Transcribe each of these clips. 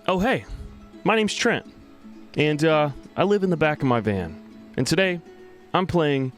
Oh, hey, my name's Trent, and I live in the back of my van. And today, I'm playing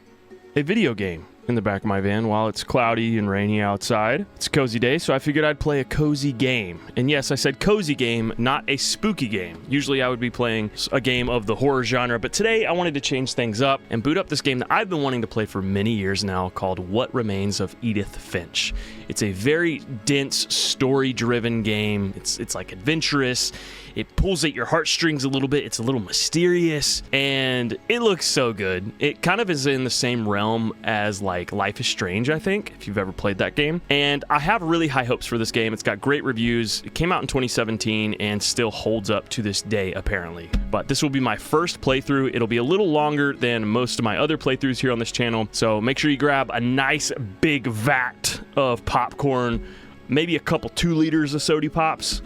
a video game in the back of my van while it's cloudy and rainy outside. It's a cozy day, so I figured I'd play a cozy game. And yes, I said cozy game, not a spooky game. Usually I would be playing a game of the horror genre, but today I wanted to change things up and boot up this game that I've been wanting to play for many years now called What Remains of Edith Finch. It's a very dense, story-driven game. It's like adventurous. It pulls at your heartstrings a little bit. It's a little mysterious, and it looks so good. It kind of is in the same realm as like Life is Strange, I think, if you've ever played that game. And I have really high hopes for this game. It's got great reviews. It came out in 2017 and still holds up to this day, apparently. But this will be my first playthrough. It'll be a little longer than most of my other playthroughs here on this channel. So make sure you grab a nice big vat of popcorn, maybe a couple 2 liters of Sody Pops,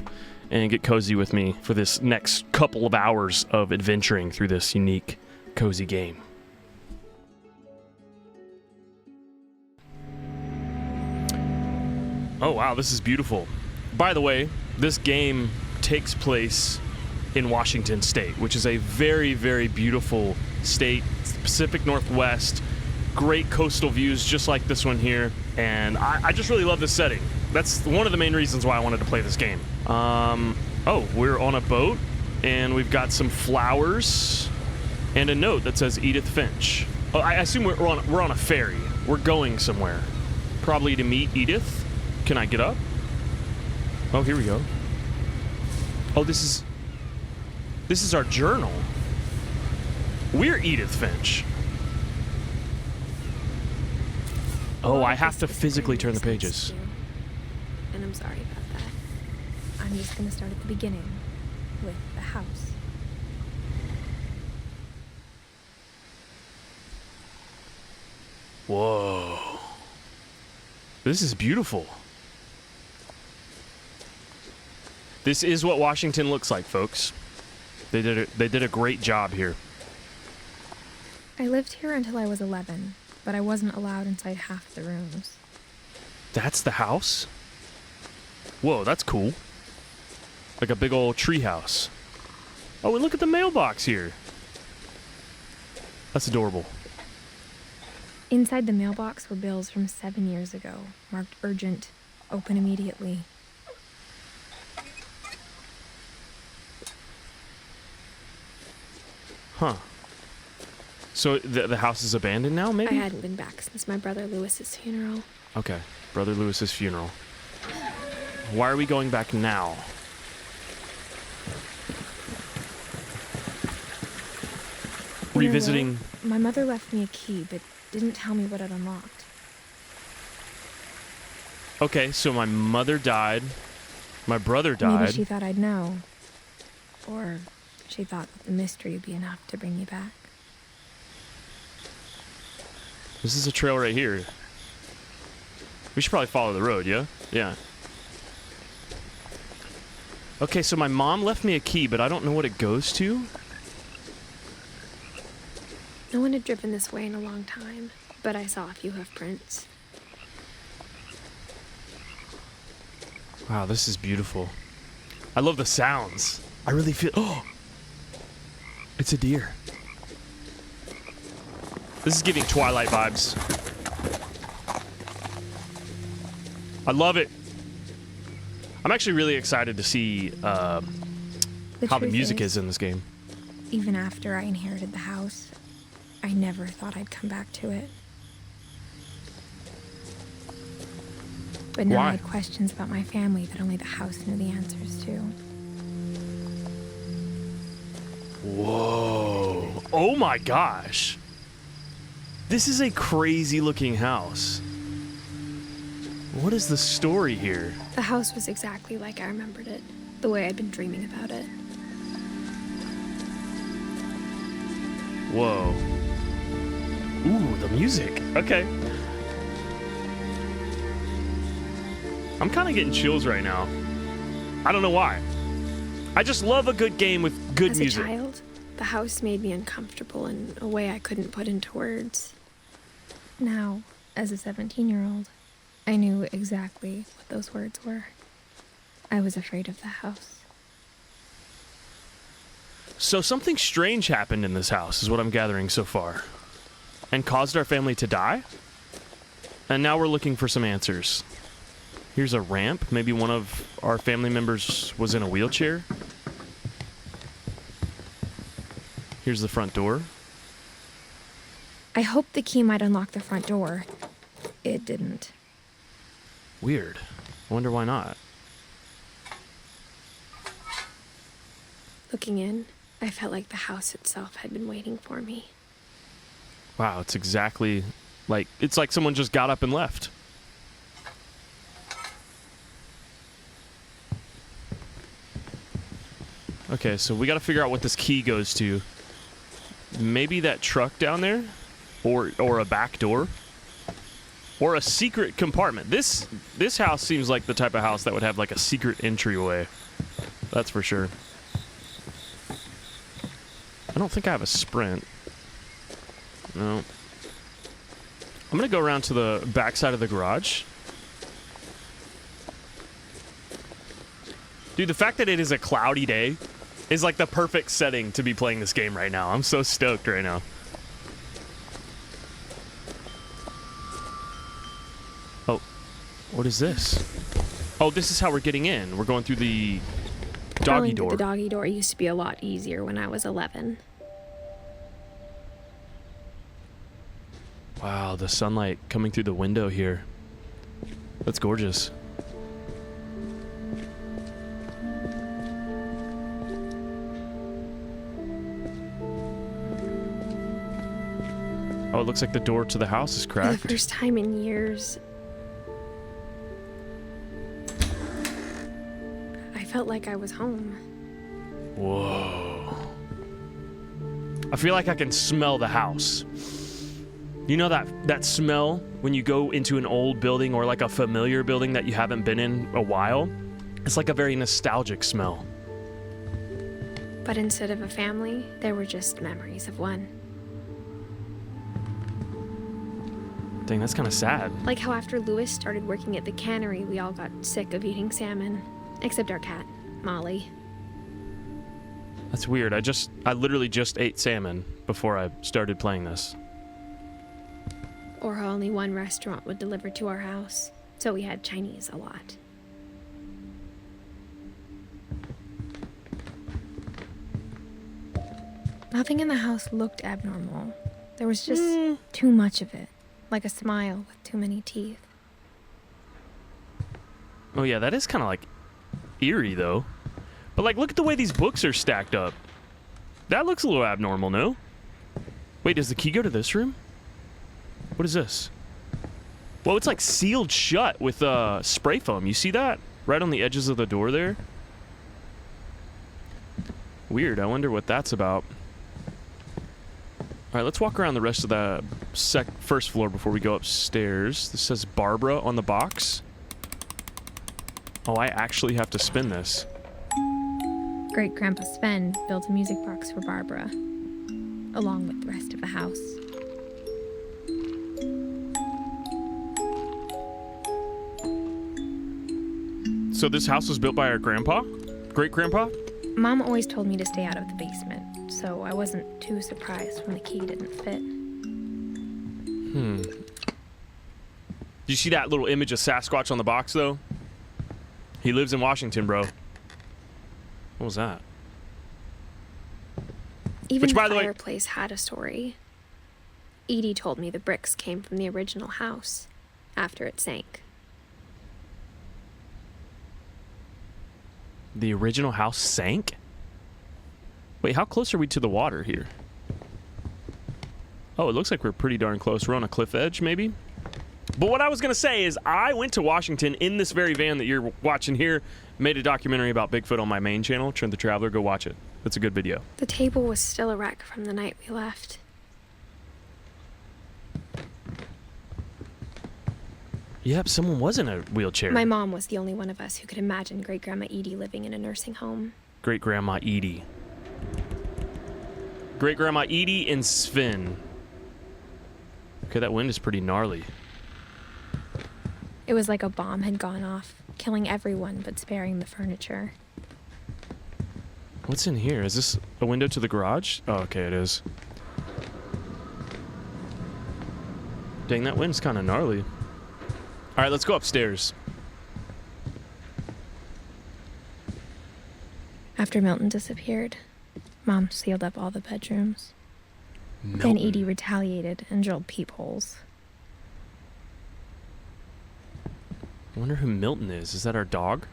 and get cozy with me for this next couple of hours of adventuring through this unique, cozy game. Oh wow, this is beautiful. By the way, this game takes place in Washington State, which is a very, very beautiful state. It's the Pacific Northwest. Great coastal views just like this one here, and I just really love this setting. That's one of the main reasons why I wanted to play this game. Oh, we're on a boat, and we've got some flowers and a note that says Edith Finch. Oh, I assume we're on a ferry. We're going somewhere, probably to meet Edith. Can I get up? Oh, here we go. Oh, this is our journal. We're Edith Finch. Oh, I have to physically turn the pages. And I'm sorry about that. I'm just going to start at the beginning with the house. Whoa. This is beautiful. This is what Washington looks like, folks. They did a great job here. I lived here until I was 11, but I wasn't allowed inside half the rooms. That's the house? Whoa, that's cool. Like a big old tree house. Oh, and look at the mailbox here. That's adorable. Inside the mailbox were bills from 7 years ago, marked urgent, open immediately. Huh. So the house is abandoned now, maybe? I hadn't been back since my brother Lewis's funeral. Okay, Brother Lewis's funeral. Why are we going back now? Revisiting. My mother left me a key, but didn't tell me what it unlocked. Okay, so my mother died. My brother died. Maybe she thought I'd know. Or she thought that the mystery would be enough to bring me back. This is a trail right here. We should probably follow the road, yeah? Yeah. Okay, so my mom left me a key, but I don't know what it goes to. No one had driven this way in a long time, but I saw a few hoof prints. Wow, this is beautiful. I love the sounds. I really feel... Oh! It's a deer. This is giving Twilight vibes. I love it. I'm actually really excited to see how the music is in this game. Even after I inherited the house, I never thought I'd come back to it. But now I had questions about my family that only the house knew the answers to. Whoa. Oh my gosh. This is a crazy looking house. What is the story here? The house was exactly like I remembered it, the way I'd been dreaming about it. Whoa. Ooh, the music. Okay. I'm kind of getting chills right now. I don't know why. I just love a good game with good music. As a child, the house made me uncomfortable in a way I couldn't put into words. Now, as a 17-year-old, I knew exactly what those words were. I was afraid of the house. So something strange happened in this house, is what I'm gathering so far. And caused our family to die? And now we're looking for some answers. Here's a ramp. Maybe one of our family members was in a wheelchair. Here's the front door. I hoped the key might unlock the front door. It didn't. Weird. I wonder why not. Looking in, I felt like the house itself had been waiting for me. Wow, it's exactly like, it's like someone just got up and left. Okay, so we got to figure out what this key goes to. Maybe that truck down there? Or a back door? Or a secret compartment. This house seems like the type of house that would have like a secret entryway. That's for sure. I don't think I have a sprint. No. I'm gonna go around to the back side of the garage. Dude, the fact that it is a cloudy day is like the perfect setting to be playing this game right now. I'm so stoked right now. Oh, what is this? Oh, this is how we're getting in. We're going through the doggy door. The doggy door used to be a lot easier when I was 11. Wow, the sunlight coming through the window here. That's gorgeous. Oh, it looks like the door to the house is cracked. For the first time in years, I felt like I was home. Whoa. I feel like I can smell the house. You know that smell when you go into an old building or like a familiar building that you haven't been in a while? It's like a very nostalgic smell. But instead of a family, there were just memories of one. Dang, that's kind of sad. Like how after Lewis started working at the cannery, we all got sick of eating salmon. Except our cat, Molly. That's weird. I literally just ate salmon before I started playing this. Or how only one restaurant would deliver to our house, so we had Chinese a lot. Nothing in the house looked abnormal. There was just too much of it, like a smile with too many teeth. Oh yeah, that is kind of like eerie though. But like, look at the way these books are stacked up. That looks a little abnormal, no? Wait, does the key go to this room? What is this? Well, it's like sealed shut with spray foam. You see that? Right on the edges of the door there? Weird. I wonder what that's about. All right, let's walk around the rest of the first floor before we go upstairs. This says Barbara on the box. Oh, I actually have to spin this. Great-Grandpa Sven built a music box for Barbara, along with the rest of the house. So this house was built by our grandpa? Great-grandpa? Mom always told me to stay out of the basement, so I wasn't too surprised when the key didn't fit. Did you see that little image of Sasquatch on the box, though? He lives in Washington, bro. What was that? Even Which, by the the way- fireplace had a story. Edie told me the bricks came from the original house, after it sank. The original house sank? Wait, how close are we to the water here? Oh, it looks like we're pretty darn close. We're on a cliff edge, maybe? But what I was going to say is I went to Washington in this very van that you're watching here, made a documentary about Bigfoot on my main channel, Trent the Traveler. Go watch it. It's a good video. The table was still a wreck from the night we left. Yep, someone was in a wheelchair. My mom was the only one of us who could imagine Great-Grandma Edie living in a nursing home. Great-Grandma Edie. Great-Grandma Edie and Sven. Okay, that wind is pretty gnarly. It was like a bomb had gone off, killing everyone but sparing the furniture. What's in here? Is this a window to the garage? Oh, okay, it is. Dang, that wind's kind of gnarly. All right, let's go upstairs. After Milton disappeared, Mom sealed up all the bedrooms. Milton. Then Edie retaliated and drilled peepholes. I wonder who Milton is. Is that our dog?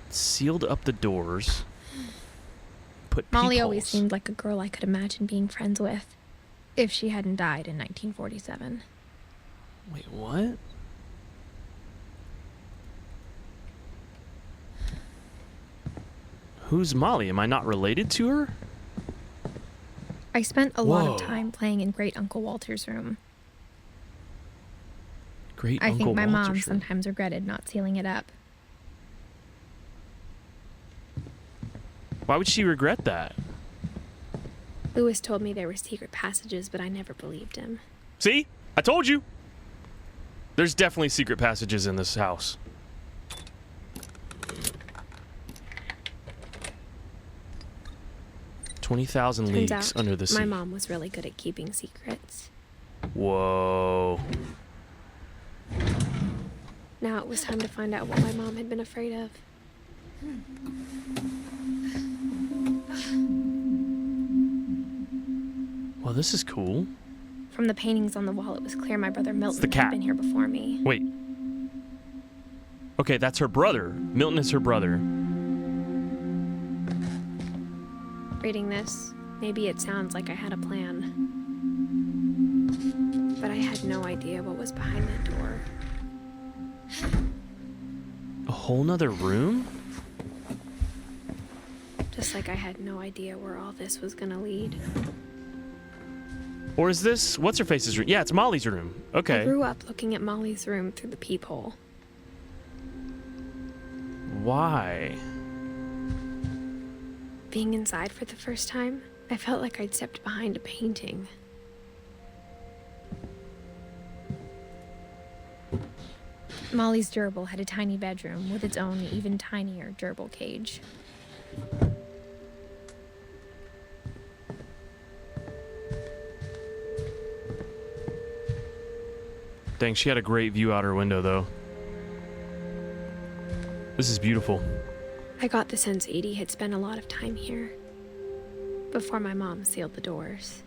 Sealed up the doors. Put Molly always peepholes. seemed like a girl I could imagine being friends with, if she hadn't died in 1947. Wait, what? Who's Molly? Am I not related to her? I spent a lot Whoa. of time playing in Great Uncle Walter's room. Great I Uncle think my mom Walter's room. sometimes regretted not sealing it up. Why would she regret that? Lewis told me there were secret passages, but I never believed him. See? I told you. There's definitely secret passages in this house. $20,000 Turns leagues out, under the sea. my mom was really good at keeping secrets. Whoa. Now it was time to find out what my mom had been afraid of. Well, this is cool. From the paintings on the wall, it was clear my brother the Milton cat. had been here before me. Wait. Okay, that's her brother. Milton is her brother. Reading this, maybe it sounds like I had a plan. But I had no idea what was behind that door. A whole nother room? Just like I had no idea where all this was gonna lead. Or is this what's her face's room? Yeah, it's Molly's room. I Okay. grew up looking at Molly's room through the peephole. Why? Being inside for the first time, I felt like I'd stepped behind a painting. Molly's gerbil had a tiny bedroom with its own even tinier gerbil cage. Dang, she had a great view out her window, though. This is beautiful. I got the sense Edie had spent a lot of time here before my mom sealed the doors.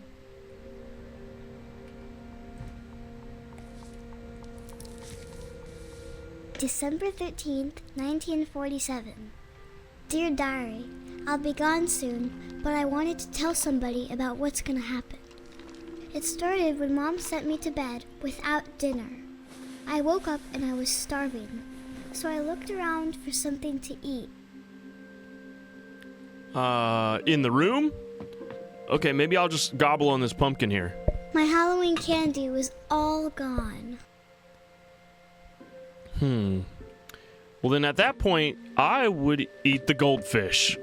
December 13th, 1947. Dear Diary, I'll be gone soon, but I wanted to tell somebody about what's gonna happen. It started when Mom sent me to bed without dinner. I woke up and I was starving, so I looked around for something to eat. In the room? Okay, maybe I'll just gobble on this pumpkin here. My Halloween candy was all gone. Well, then at that point, I would eat the goldfish.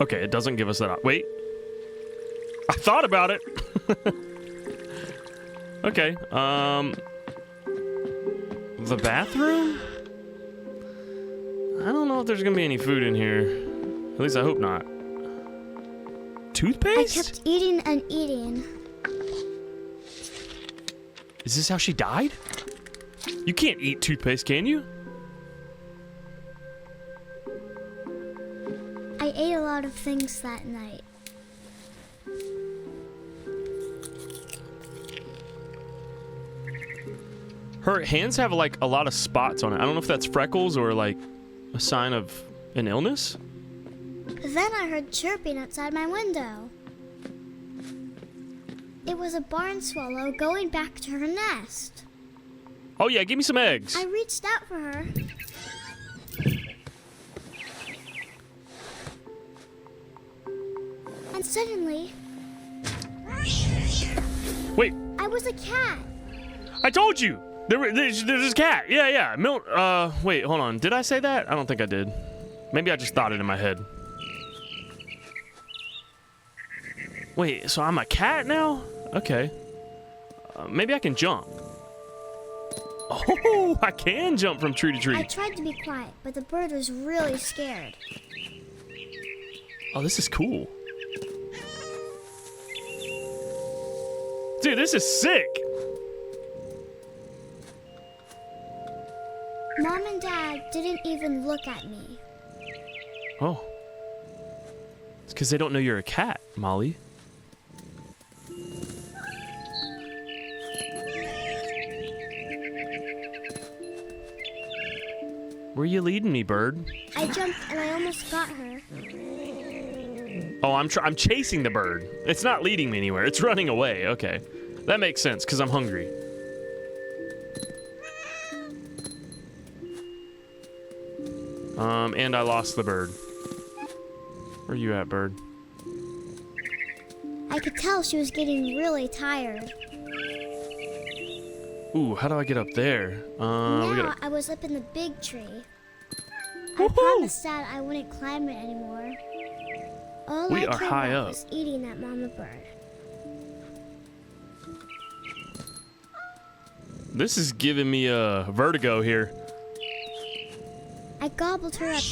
Okay, it doesn't give us that. Wait. I thought about it. Okay, the bathroom? I don't know if there's gonna be any food in here. At least I hope not. I Toothpaste? kept eating and eating. Is this how she died? You can't eat toothpaste, can you? I ate a lot of things that night. Her hands have like a lot of spots on it. I don't know if that's freckles or like a sign of an illness. Then I heard chirping outside my window. It was a barn swallow going back to her nest. Oh yeah, give me some eggs. I reached out for her. And suddenly, Wait, I was a cat. I told you. There's this cat. Yeah. Wait, hold on. Did I say that? I don't think I did. Maybe I just thought it in my head. Wait, so I'm a cat now? Okay. Maybe I can jump. Oh, I can jump from tree to I tree. tried to be quiet, but the bird was really scared. Oh, this is cool. Dude, this is sick. Mom and Dad didn't even look at me. Oh. It's because they don't know you're a cat, Molly. Where are you leading me, bird? I jumped and I almost got her. Oh, I'm chasing the bird. It's not leading me anywhere. It's running away. Okay. That makes sense, because I'm hungry. And I lost the bird. Where are you at, bird? I could tell she was getting really tired. Ooh, how do I get up there? Now I was up in the big tree. I promised Dad I wouldn't climb it anymore. All We I are cared high about up. was eating that mama bird. This is giving me a vertigo here. I gobbled her up,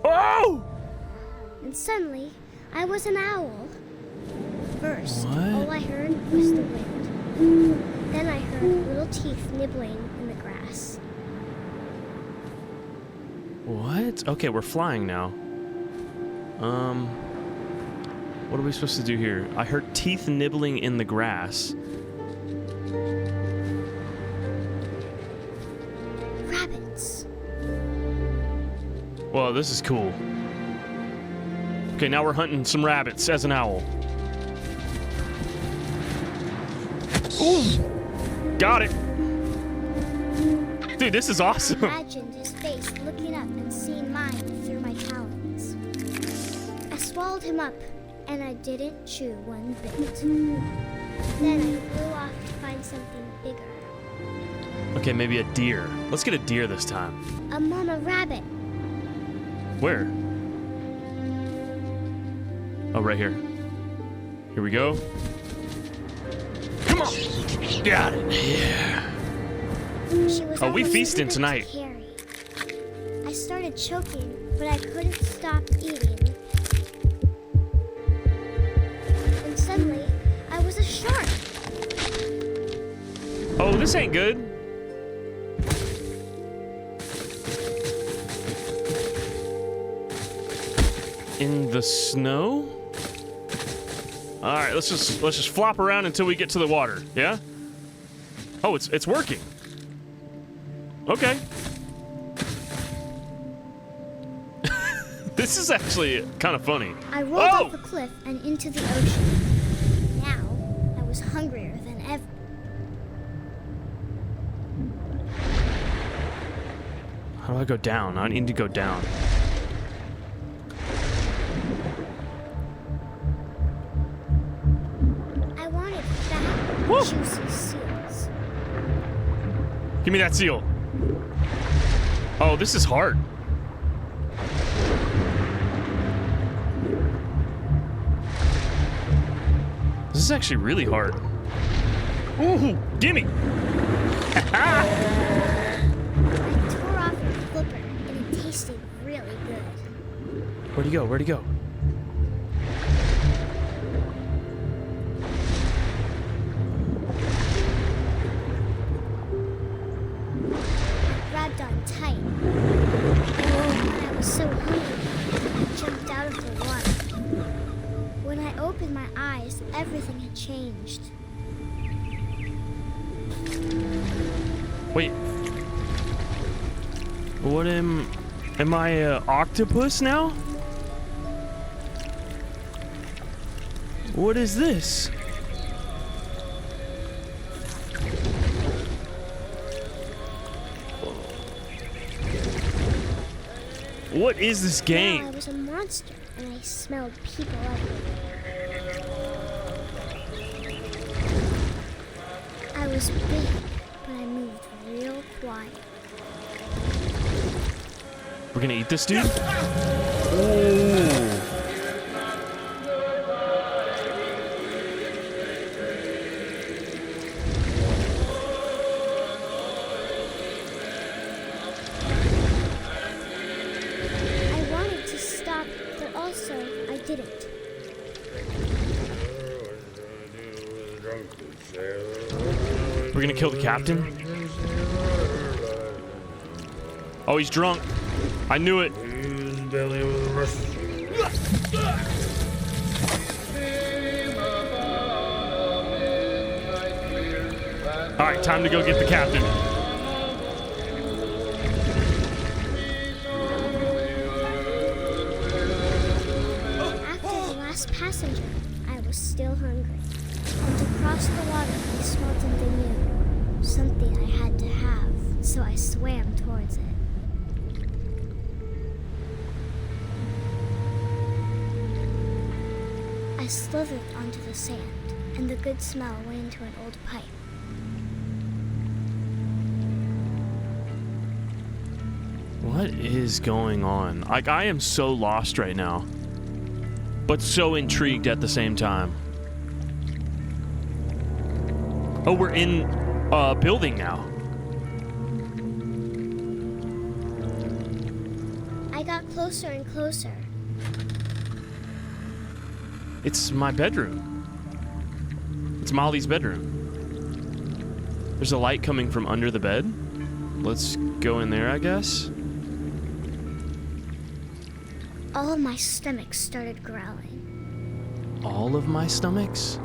Oh! and suddenly I was an owl. First, What? all I heard was the wind. Then I heard little teeth nibbling in the grass. What? Okay, we're flying now. What are we supposed to do here? I heard teeth nibbling in the grass. Rabbits. Well, this is cool. Okay, now we're hunting some rabbits as an owl. Ooh! Got it! Dude, this is awesome. Imagined his face looking up and seeing mine through my talons. I swallowed him up, and I didn't chew one bit. Then I flew off to find something bigger. Okay, maybe a deer. Let's get a deer this time. A mama rabbit. Where? Oh, right here. Here we go. Come on! Got it. Yeah. She was Oh, we almost feasting too tonight. big to carry. I started choking, but I couldn't stop eating. And suddenly, I was a shark. Oh, this ain't good. In the snow? All right, let's just flop around until we get to the water. Yeah? Oh, it's working. Okay. This is actually kind of funny. I rolled off a cliff and into the ocean. Now, I was hungrier than ever. How do I go down? I need to go down. I wanted fat, juicy seals. Give me that seal. Oh, this is hard. This is actually really hard. Ooh, gimme! I tore off a flipper, and it tasted really good. Where'd he go? Where'd he go? Grabbed on tight. And I was so hungry, I jumped out of the water. When I opened my eyes, everything had changed. Wait. What am I a octopus now? What is this? What is this Now game? I was a monster, and I smelled people everywhere. I was big, but I moved real quiet. We're gonna eat this dude? Ooh. We're gonna kill the captain? Oh, he's drunk. I knew it. Alright, time to go get the captain. After the last passenger, I was still hungry. And across the water, I smelled something new. Something I had to have, so I swam towards it. I slithered onto the sand, and the good smell went into an old pipe. What is going on? Like, I am so lost right now, but so intrigued at the same time. Oh, we're in a building now. I got closer and closer. It's my bedroom. It's Molly's bedroom. There's a light coming from under the bed. Let's go in there, I guess. All of my stomach started growling. All of my stomachs?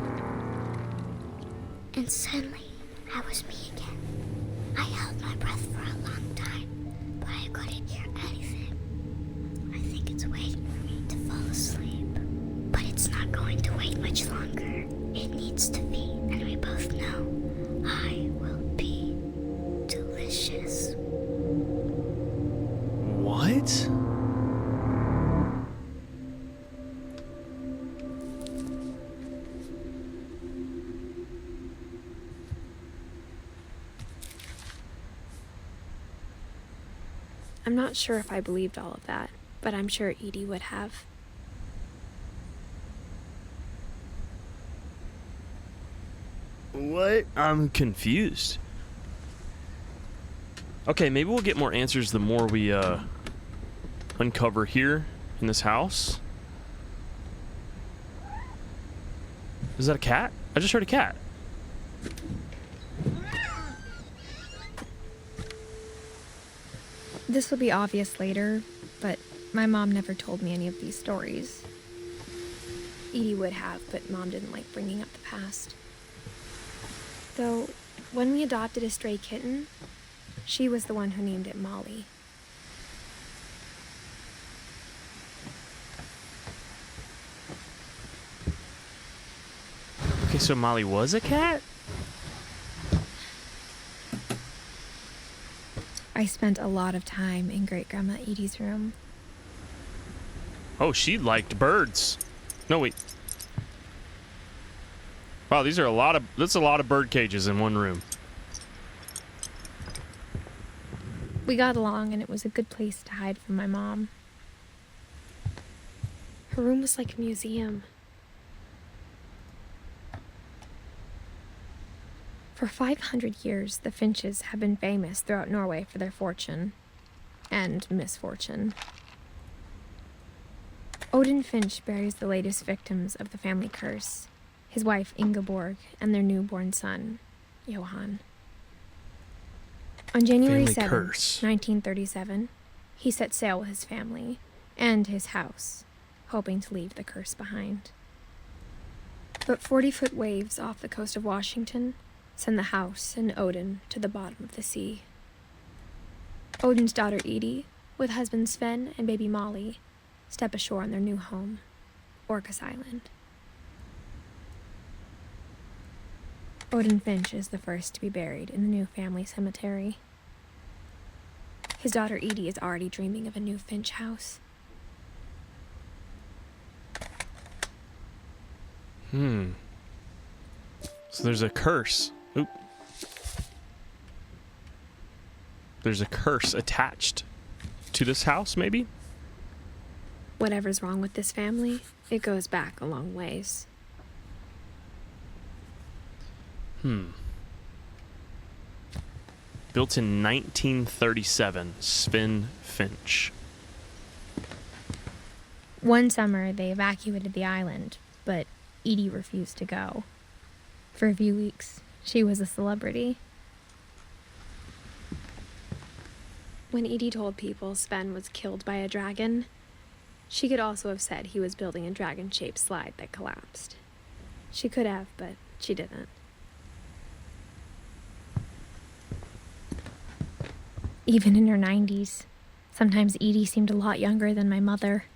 And suddenly, I was me again. I held my breath for a long time, but I couldn't hear anything. I think it's waiting for me to fall asleep. But it's not going to wait much longer. It needs to be, and we both know I will be delicious. What? I'm not sure if I believed all of that, but I'm sure Edie would have. What? I'm confused. Okay, maybe we'll get more answers the more we uncover here in this house. Is that a cat? I just heard a cat. This will be obvious later, but my mom never told me any of these stories. Edie would have, but Mom didn't like bringing up the past. Though, when we adopted a stray kitten, she was the one who named it Molly. Okay, so Molly was a cat? I spent a lot of time in Great-Grandma Edie's room. Oh, she liked birds. No, wait. Wow, these are that's a lot of bird cages in one room. We got along, and it was a good place to hide from my mom. Her room was like a museum. For 500 years, the Finches have been famous throughout Norway for their fortune and misfortune. Odin Finch buries the latest victims of the family curse, his wife Ingeborg and their newborn son, Johan. On January 7th, 1937, he set sail with his family and his house, hoping to leave the curse behind. But 40-foot waves off the coast of Washington send the house and Odin to the bottom of the sea. Odin's daughter Edie, with husband Sven and baby Molly, step ashore on their new home, Orcas Island. Odin Finch is the first to be buried in the new family cemetery. His daughter Edie is already dreaming of a new Finch house. So there's a curse. Oop. There's a curse attached to this house, maybe? Whatever's wrong with this family, it goes back a long ways. Built in 1937, Sven Finch. One summer, they evacuated the island, but Edie refused to go. For a few weeks, She was a celebrity. When Edie told people Sven was killed by a dragon, she could also have said he was building a dragon-shaped slide that collapsed. She could have, but she didn't. Even in her 90s, sometimes Edie seemed a lot younger than my mother.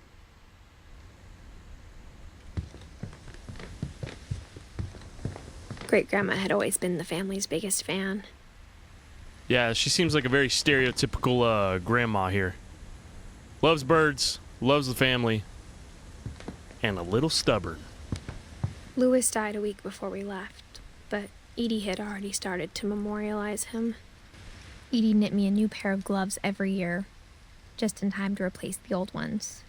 Great-grandma had always been the family's biggest fan. Yeah, she seems like a very stereotypical grandma here. Loves birds, loves the family, and a little stubborn. Louis died a week before we left, but Edie had already started to memorialize him. Edie knit me a new pair of gloves every year, just in time to replace the old ones.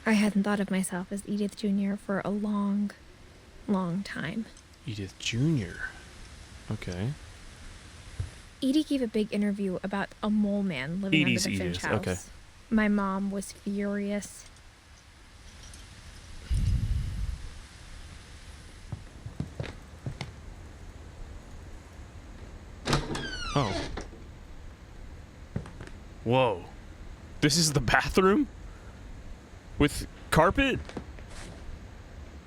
I hadn't thought of myself as Edith Jr. for a long, long time. Edith Jr. Okay. Edie gave a big interview about a mole man living Edie's under the Finch Edith, house. okay. My mom was furious. Oh. Whoa. This is the bathroom? With carpet?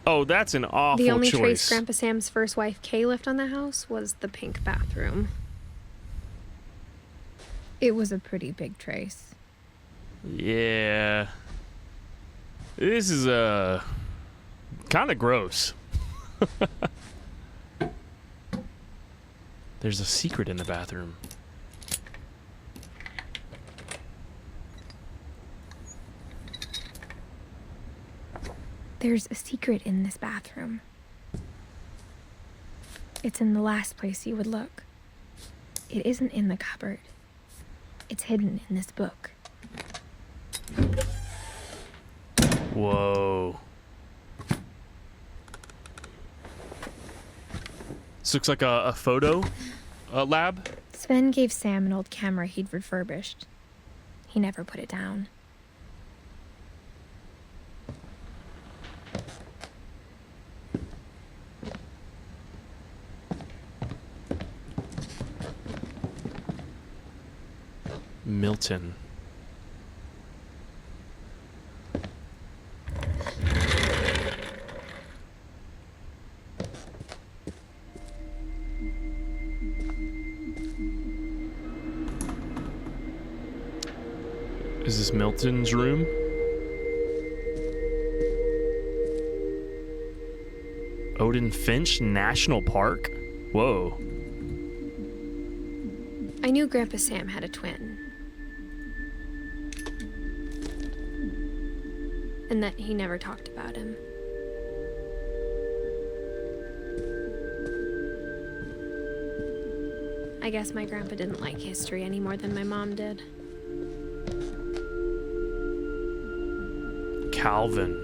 Oh, that's an awful choice. The only trace Grandpa Sam's first wife, Kay, left on the house was the pink bathroom. It was a pretty big trace. Yeah. This is, kind of gross. There's a secret in the bathroom. There's a secret in this bathroom. It's in the last place you would look. It isn't in the cupboard. It's hidden in this book. Whoa. This looks like a photo lab. Sven gave Sam an old camera he'd refurbished. He never put it down. Milton. Is this Milton's room? Odin Finch National Park? Whoa. I knew Grandpa Sam had a twin. And that he never talked about him. I guess my grandpa didn't like history any more than my mom did. Calvin.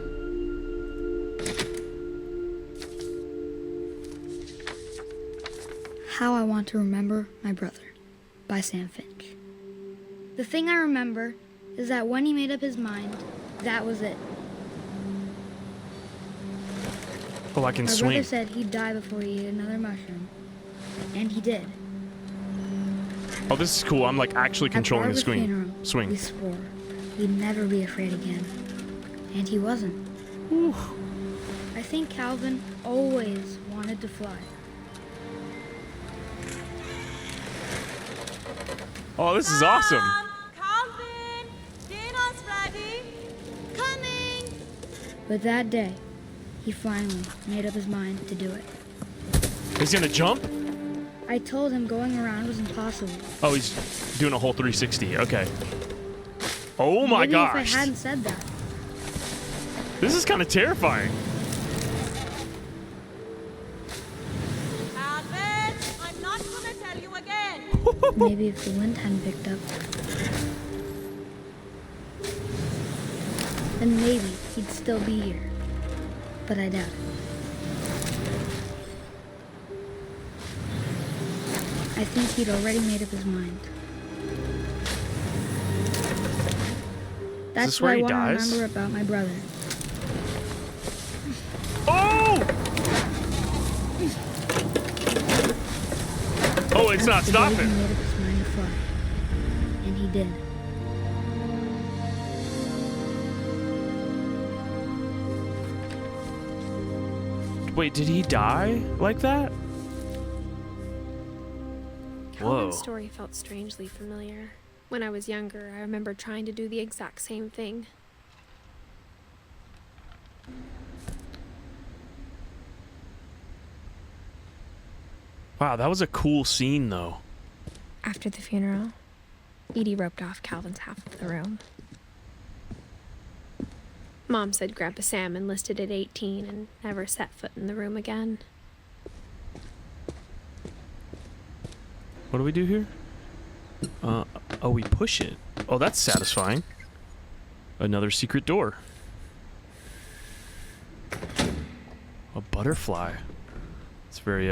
How I Want to Remember My Brother by Sam Finch. The thing I remember is that when he made up his mind, that was it. Oh, I can My swing. brother said he'd die before he ate another mushroom, and he did. Oh, this is cool. I'm like actually controlling the At Barbara's funeral, we swing. swore he'd never be afraid again, and he wasn't. Whew. I think Calvin always wanted to fly. Oh, this is awesome. Calvin, dinner's ready. Coming. But that day, he finally made up his mind to do it. He's gonna jump? I told him going around was impossible. Oh, he's doing a whole 360. Okay. Oh my Maybe gosh. if I hadn't said that. This is kind of terrifying. Calvin, I'm not gonna tell you again. Maybe if the wind hadn't picked up, then maybe he'd still be here. But I doubt it. I think he'd already made up his mind. That's this what where I he want to dies? remember about my brother. It's not The day he stopping. made up his mind to fly. And he did. Wait, did he die like that? Calvin's Whoa. story felt strangely familiar. When I was younger, I remember trying to do the exact same thing. Wow, that was a cool scene, though. After the funeral, Edie roped off Calvin's half of the room. Mom said Grandpa Sam enlisted at 18 and never set foot in the room again. What do we do here? Oh, we push it. Oh, that's satisfying. Another secret door. A butterfly. It's very,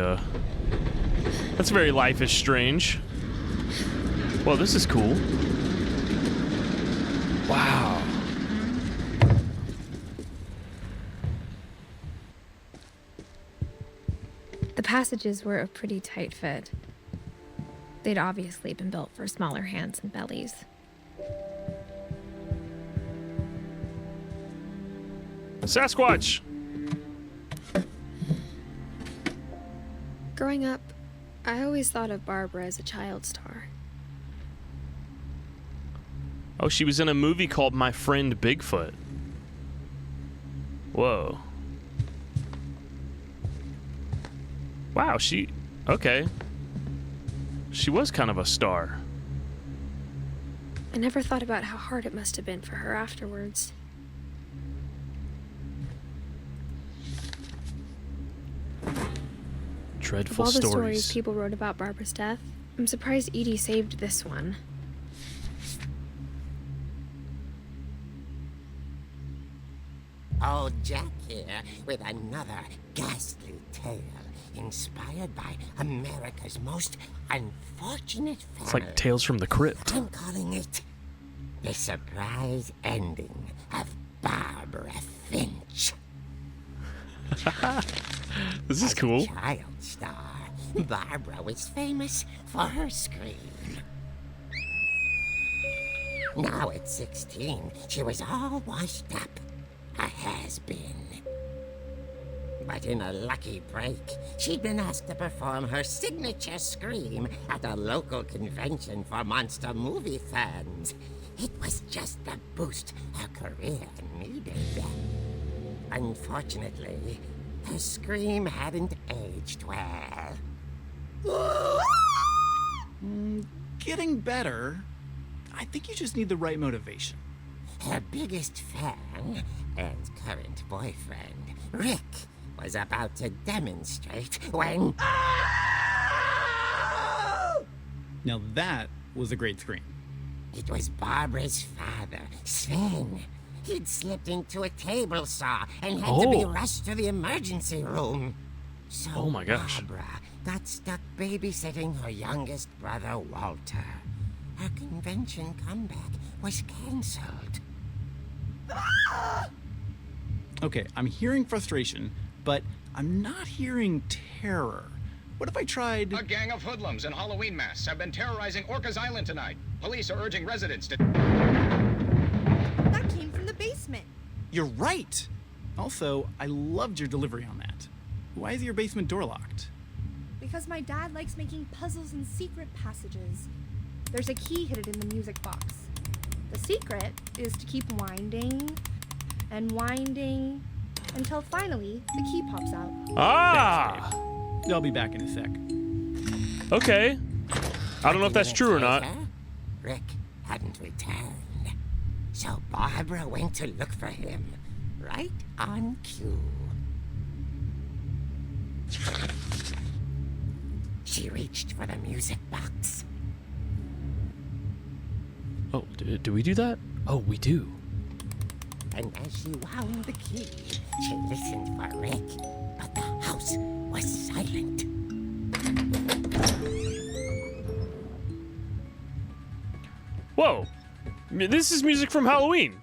that's very Life is Strange. Well, this is cool. Wow. The passages were a pretty tight fit. They'd obviously been built for smaller hands and bellies. Sasquatch! Growing up, I always thought of Barbara as a child star. Oh, she was in a movie called My Friend Bigfoot. Whoa. Wow, okay. She was kind of a star. I never thought about how hard it must have been for her afterwards. Dreadful Of all the stories stories. people wrote about Barbara's death, I'm surprised Edie saved this one. Old Jack here with another ghastly tale inspired by America's most unfortunate family. It's like Tales from the Crypt. I'm calling it The Surprise Ending of Barbara Finch. This is cool. As a child star, Barbara was famous for her scream. Now at 16, she was all washed up. A has-been. But in a lucky break, she'd been asked to perform her signature scream at a local convention for monster movie fans. It was just the boost her career needed. Unfortunately, her scream hadn't aged well. Getting better. I think you just need the right motivation. Her biggest fan and current boyfriend, Rick, was about to demonstrate when... Now that was a great scream. It was Barbara's father, Sven. He'd slipped into a table saw and had to be rushed to the emergency room. So Oh my gosh. Barbara got stuck babysitting her youngest brother, Walter. Her convention comeback was cancelled. Okay, I'm hearing frustration, but I'm not hearing terror. What if I tried... A gang of hoodlums in Halloween masks have been terrorizing Orcas Island tonight. Police are urging residents to... That came from the basement. You're right! Also, I loved your delivery on that. Why is your basement door locked? Because my dad likes making puzzles and secret passages. There's a key hidden in the music box. The secret is to keep winding and winding until finally the key pops out. Ah! I'll be back in a sec. Okay. I don't know if that's true or not. Later, Rick hadn't returned. So Barbara went to look for him, right on cue. She reached for the music box. Oh, do we do that? Oh, we do. And as she wound the key, she listened for Rick, but the house was silent. Whoa. This is music from Halloween.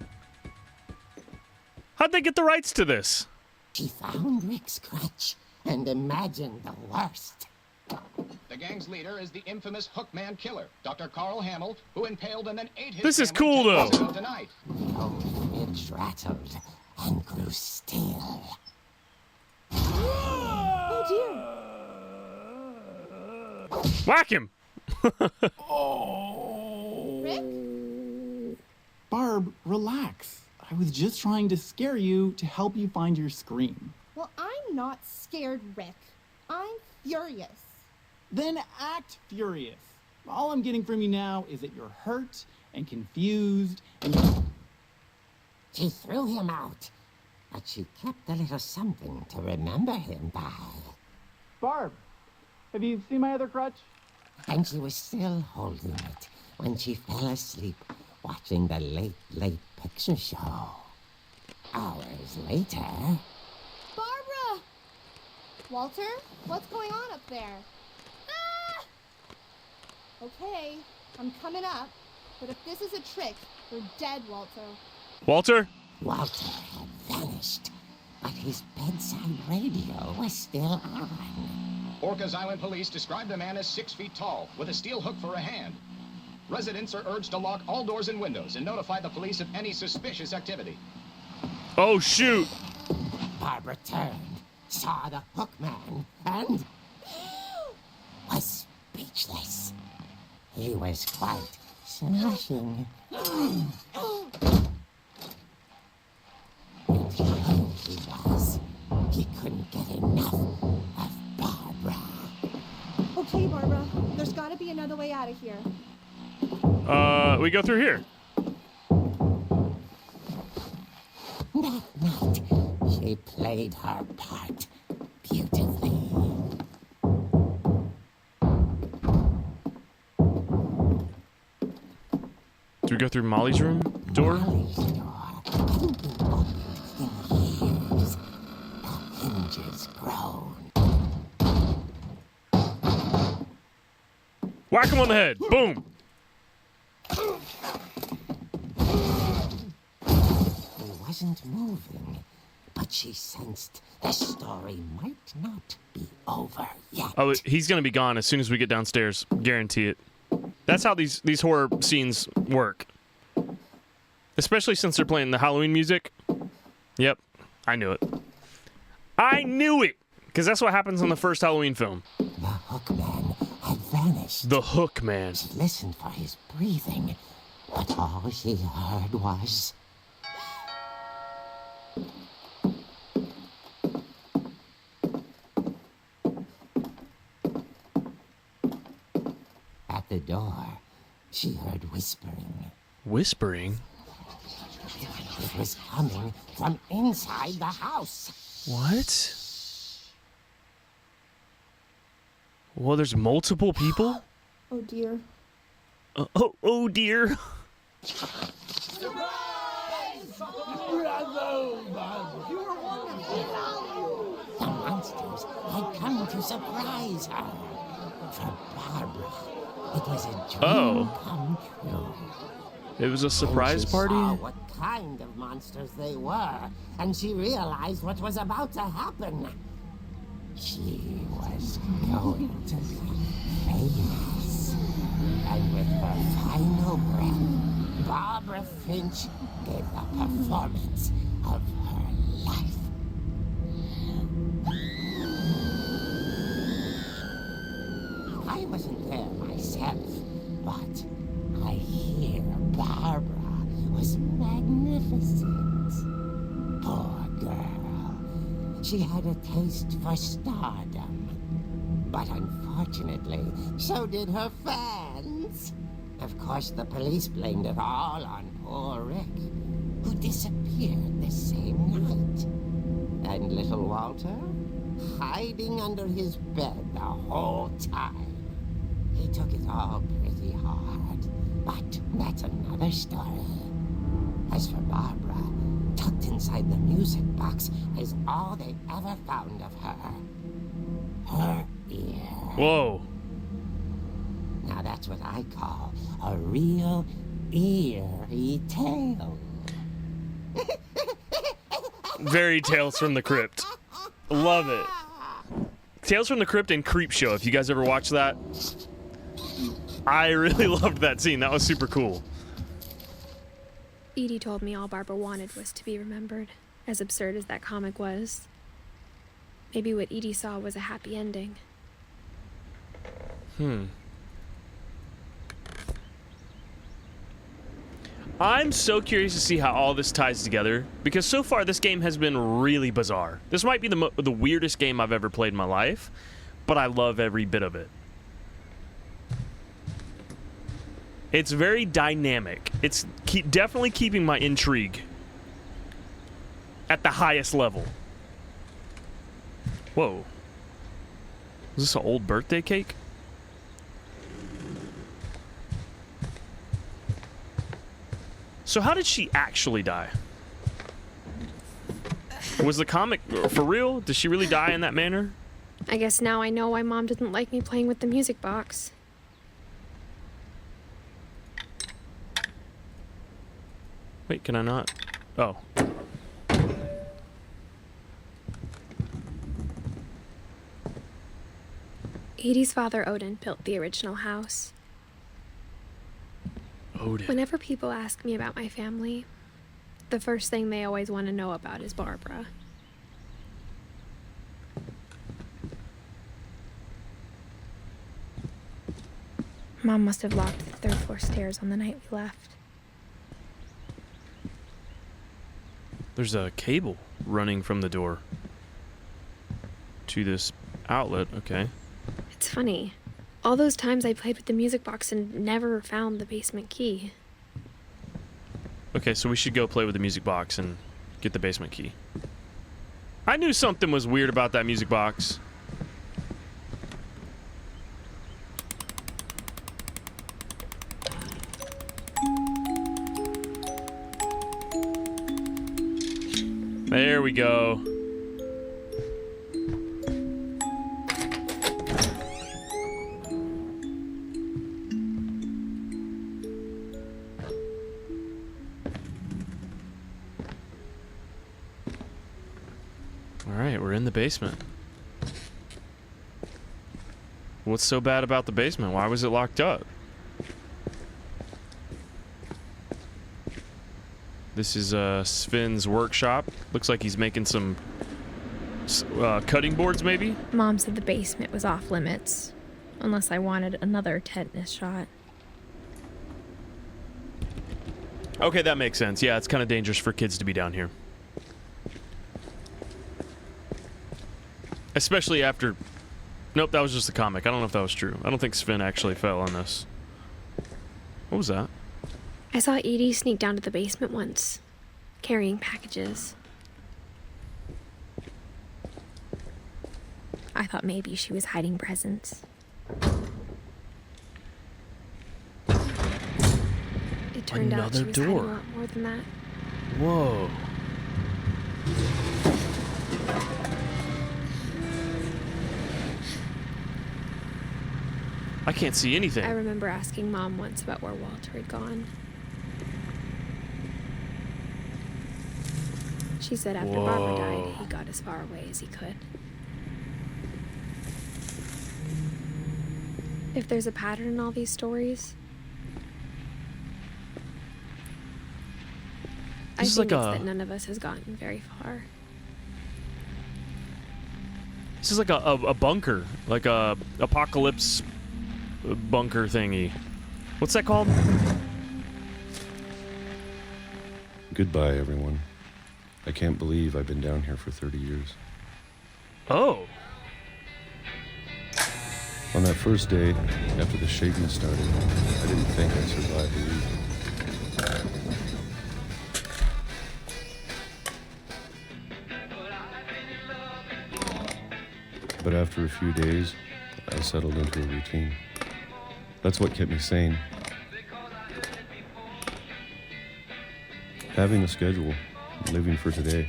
How'd they get the rights to this? She found Rick's crutch and imagined the worst. The gang's leader is the infamous Hookman killer, Dr. Carl Hamill, who impaled and then ate his This is family cool, 10 years though. ago tonight. Old Finch rattled and grew still. Oh dear. Whack him! Rick? Barb, relax. I was just trying to scare you to help you find your scream. Well, I'm not scared, Rick. I'm furious. Then act furious. All I'm getting from you now is that you're hurt and confused and... She threw him out, but she kept a little something to remember him by. Barb, have you seen my other crutch? And she was still holding it when she fell asleep watching the late picture show. Hours later... Barbara! Walter, what's going on up there? Ah! Okay, I'm coming up, but if this is a trick, we're dead, Walter. Walter? Walter had vanished, but his bedside radio was still on. Orcas Island police describe the man as 6 feet tall, with a steel hook for a hand. Residents are urged to lock all doors and windows and notify the police of any suspicious activity. Oh, shoot. Barbara turned, saw the hook man, and was speechless. He was quite smashing. And who he was, he couldn't get enough of Barbara. Okay, Barbara, there's gotta be another way out of here. We go through here. That night, she played her part beautifully. Do we go through Molly's room door? Molly's door hadn't been opened in years. The hinges groaned. Whack him on the head. Boom. He wasn't moving, but she sensed the story might not be over yet. Oh, he's gonna be gone as soon as we get downstairs. Guarantee it. That's how these horror scenes work. Especially since they're playing the Halloween music. Yep, I knew it. I knew it! Because that's what happens in the first Halloween film. The hook man had vanished. The Hook Man. She listened for his breathing, but all she heard was... At the door, she heard whispering. Whispering? It was coming from inside the house. What? Well, there's multiple people? Oh dear. Oh dear. The monsters had come to surprise her. For Barbara, it was a dream come true. It was a surprise She party? saw what kind of monsters they were, and she realized what was about to happen. She was going to be famous. And with her final breath, Barbara Finch gave the performance of her life. I wasn't there myself, but I hear Barbara was magnificent. Poor girl. She had a taste for stardom. But unfortunately, so did her fans. Of course, the police blamed it all on poor Rick, who disappeared the same night. And little Walter, hiding under his bed the whole time. He took it all pretty hard, but that's another story. As for Barbara, tucked inside the music box is all they ever found of her. Her ear. Whoa. Now that's what I call a real eerie tale. Very Tales from the Crypt. Love it. Tales from the Crypt and Creep Show, if you guys ever watched that. I really loved that scene. That was super cool. Edie told me all Barbara wanted was to be remembered, as absurd as that comic was. Maybe what Edie saw was a happy ending. I'm so curious to see how all this ties together, because so far this game has been really bizarre. This might be the weirdest game I've ever played in my life, but I love every bit of it. It's very dynamic. It's definitely keeping my intrigue at the highest level. Whoa. Is this an old birthday cake? So how did she actually die? Was the comic for real? Did she really die in that manner? I guess now I know why Mom didn't like me playing with the music box. Wait, can I not? Oh. Edie's father, Odin, built the original house. Odin. Whenever people ask me about my family, the first thing they always want to know about is Barbara. Mom must have locked the third floor stairs on the night we left. There's a cable running from the door to this outlet. Okay. It's funny. All those times I played with the music box and never found the basement key. Okay, so we should go play with the music box and get the basement key. I knew something was weird about that music box. There we go. Alright, we're in the basement. What's so bad about the basement? Why was it locked up? This is Sven's workshop. Looks like he's making some cutting boards, maybe? Mom said the basement was off limits, unless I wanted another tetanus shot. Okay, that makes sense. Yeah, it's kind of dangerous for kids to be down here. Especially after... Nope, that was just a comic. I don't know if that was true. I don't think Sven actually fell on this. What was that? I saw Edie sneak down to the basement once, carrying packages. I thought maybe she was hiding presents. It turned out she was hiding a lot more than that. Whoa. I can't see anything. I remember asking Mom once about where Walter had gone. She said after Barbara died, he got as far away as he could. If there's a pattern in all these stories, I think it's that none of us has gotten very far. This is like a bunker, like a apocalypse bunker thingy. What's that called? Goodbye, everyone. I can't believe I've been down here for 30 years. Oh. On that first day, after the shaking started, I didn't think I'd survive the week. But after a few days, I settled into a routine. That's what kept me sane. Having a schedule, living for today.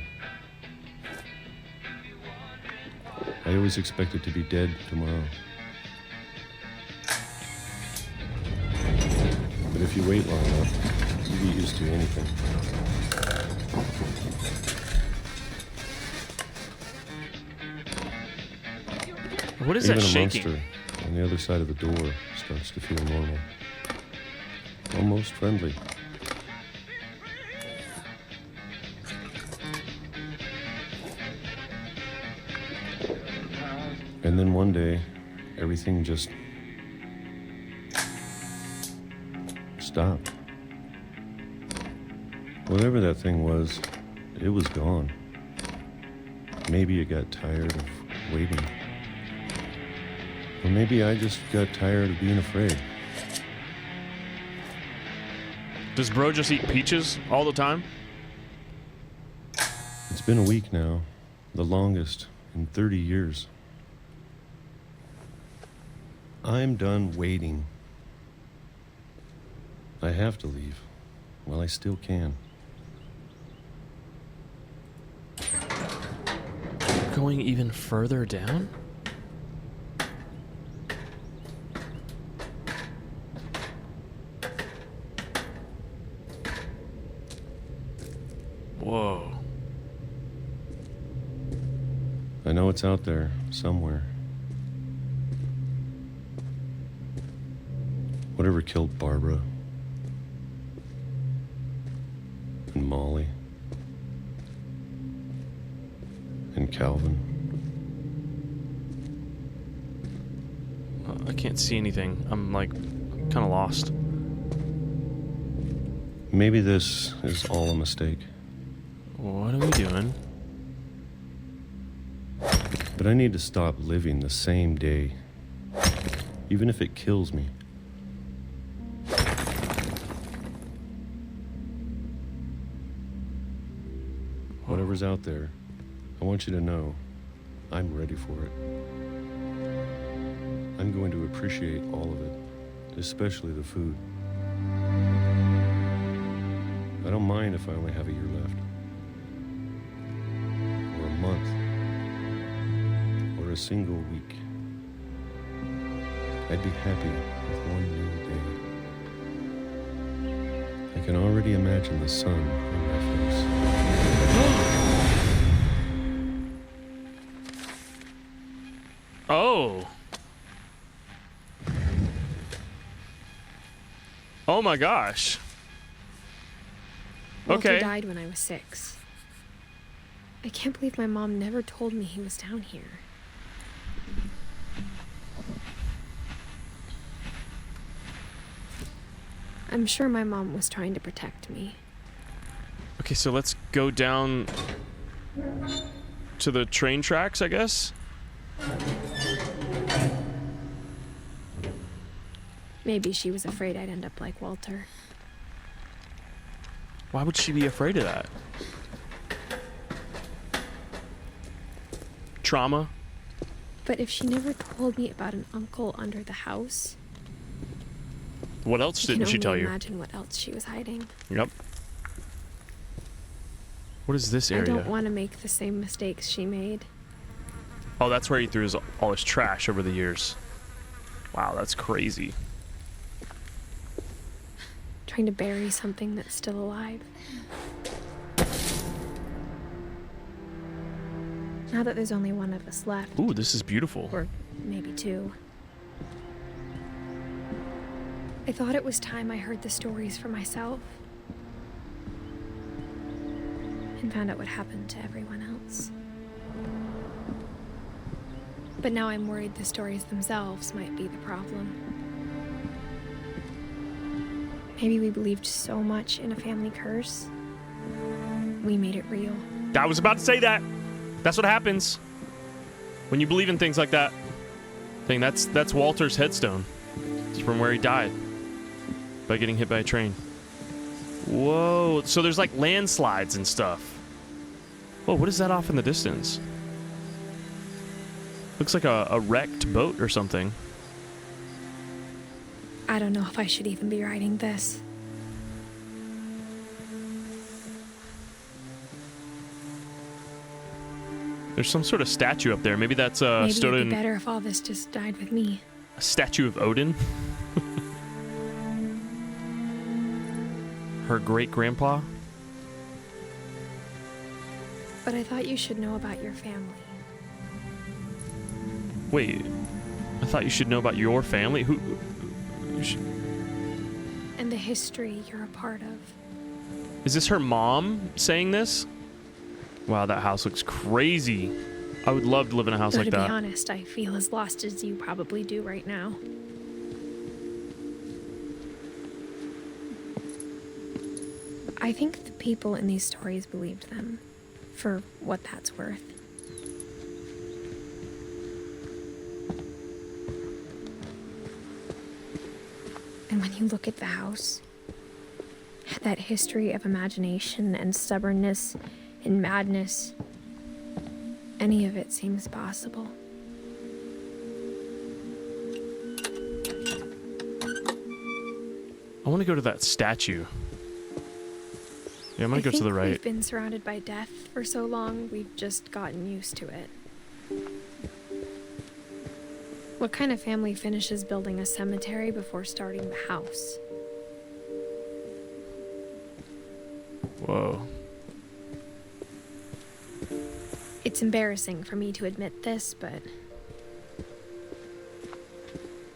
I always expected to be dead tomorrow. But if you wait long enough, you get used to anything. What is Even that a shaking? monster on the other side of the door starts to feel normal. Almost friendly. And then one day, everything just stopped. Whatever that thing was, it was gone. Maybe it got tired of waiting. Or maybe I just got tired of being afraid. Does bro just eat peaches all the time? It's been a week now, the longest in 30 years. I'm done waiting. I have to leave while I still can. Going even further down? Whoa. I know it's out there somewhere. Whatever killed Barbara and Molly and Calvin. I can't see anything. I'm like kind of lost. Maybe this is all a mistake. What are we doing? But I need to stop living the same day, even if it kills me. Whatever's out there, I want you to know I'm ready for it. I'm going to appreciate all of it, especially the food. I don't mind if I only have a year left, or a month, or a single week. I'd be happy with one new day. I can already imagine the sun on my face. Oh. Oh my gosh. Walter Okay. died when I was 6. I can't believe my mom never told me he was down here. I'm sure my mom was trying to protect me. Okay, so let's go down to the train tracks, I guess. Maybe she was afraid I'd end up like Walter. Why would she be afraid of that? Trauma? But if she never told me about an uncle under the house, What else I can didn't she only tell you? imagine what else she was hiding. Yep. What is this I area? don't want to make the same mistakes she made. Oh, that's where he threw all his trash over the years. Wow, that's crazy. Trying to bury something that's still alive. Now that there's only one of us left, Ooh, this is beautiful. or maybe 2. I thought it was time I heard the stories for myself and found out what happened to everyone else. But now I'm worried the stories themselves might be the problem. Maybe we believed so much in a family curse, we made it real. I was about to say that. That's what happens when you believe in things like that. That's Walter's headstone. It's from where he died by getting hit by a train. Whoa! So there's like landslides and stuff. Whoa! What is that off in the distance? Looks like a wrecked boat or something. I don't know if I should even be writing this. There's some sort of statue up there. Maybe that's Maybe stood it'd in be better if all this just died with me. a statue of Odin. Her great-grandpa. But I thought you should know about your family. Wait, I thought you should know about your family. Who And the history you're a part of. is this? Her mom saying this? Wow, that house looks crazy. I would love to live in a house like To that. be honest, I feel as lost as you probably do right now. I think the people in these stories believed them, for what that's worth. And when you look at the house, that history of imagination and stubbornness and madness, any of it seems possible. I want to go to that statue. Yeah, I'm gonna go to the right. We've been surrounded by death for so long, we've just gotten used to it. What kind of family finishes building a cemetery before starting the house? Whoa. It's embarrassing for me to admit this, but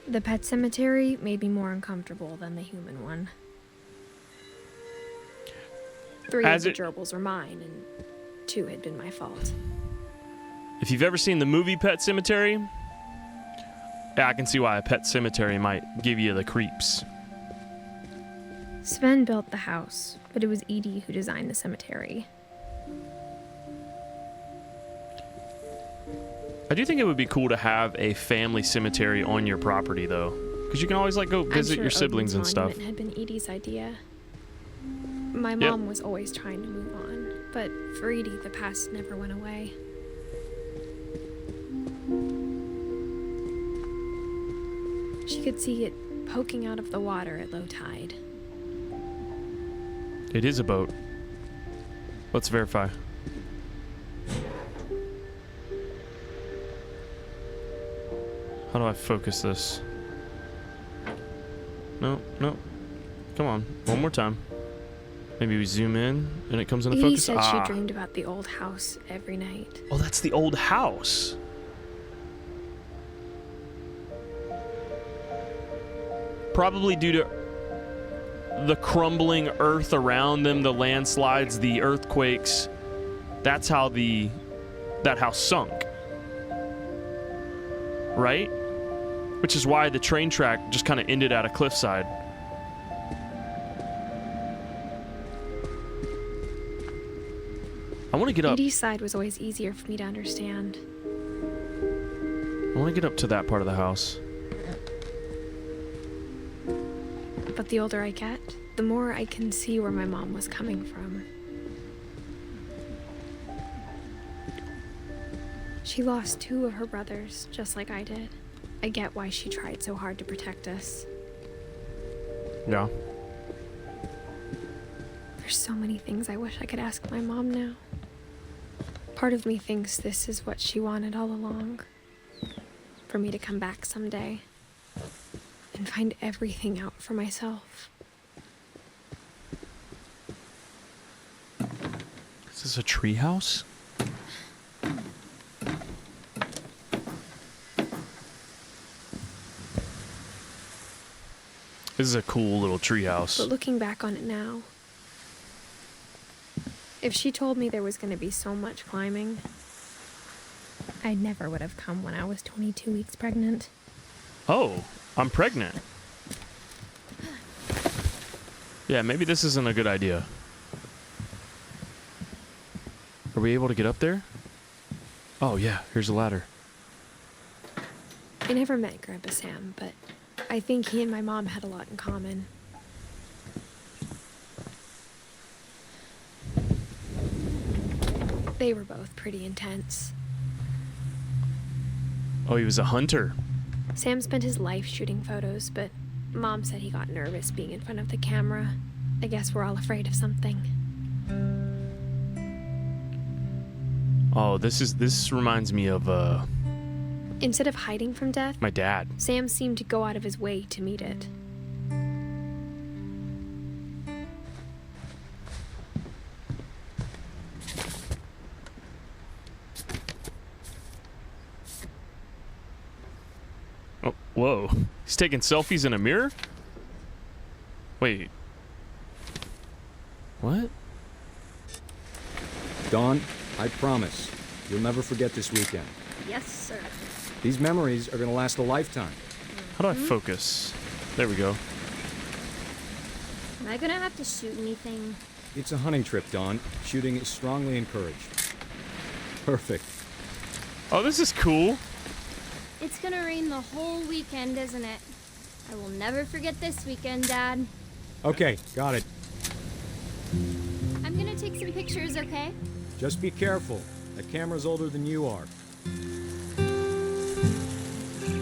the pet cemetery may be more uncomfortable than the human one. 3 of the gerbils were mine, and 2 had been my fault. If you've ever seen the movie Pet Cemetery, yeah, I can see why a pet cemetery might give you the creeps. Sven built the house, but it was Edie who designed the cemetery. I do think it would be cool to have a family cemetery on your property, though, because you can always like go visit your siblings and stuff. Odin's monument had been Edie's idea. My mom was always trying to move on, but for Edie, the past never went away. She could see it poking out of the water at low tide. It is a boat. Let's verify. How do I focus this? No, no. Come on, one more time. Maybe we zoom in and it comes into Edie focus. said she dreamed about the old house every night. Oh, that's the old house. Probably due to the crumbling earth around them, the landslides, the earthquakes. That's how that house sunk. Right? Which is why the train track just kind of ended at a cliffside. I want to get up. Edie's side was always easier for me to understand. I want to get up to that part of the house. But the older I get, the more I can see where my mom was coming from. She lost 2 of her brothers, just like I did. I get why she tried so hard to protect us. Yeah. There's so many things I wish I could ask my mom now. Part of me thinks this is what she wanted all along. For me to come back someday and find everything out for myself. Is this a tree house? This is a cool little tree house. But looking back on it now, if she told me there was going to be so much climbing, I never would have come when I was 22 weeks pregnant. Oh, I'm pregnant. Yeah, maybe this isn't a good idea. Are we able to get up there? Oh yeah, here's a ladder. I never met Grandpa Sam, but I think he and my mom had a lot in common. They were both pretty intense. Oh, he was a hunter. Sam spent his life shooting photos, but Mom said he got nervous being in front of the camera. I guess we're all afraid of something. Oh, this reminds me of Instead of hiding from death, my dad. Sam seemed to go out of his way to meet it. Oh, whoa. He's taking selfies in a mirror? Wait. What? Dawn, I promise, you'll never forget this weekend. Yes, sir. These memories are gonna last a lifetime. How do I focus? There we go. Am I gonna have to shoot anything? It's a hunting trip, Dawn. Shooting is strongly encouraged. Perfect. Oh, this is cool. It's gonna rain the whole weekend, isn't it? I will never forget this weekend, Dad. Okay, got it. I'm gonna take some pictures, okay? Just be careful. That camera's older than you are.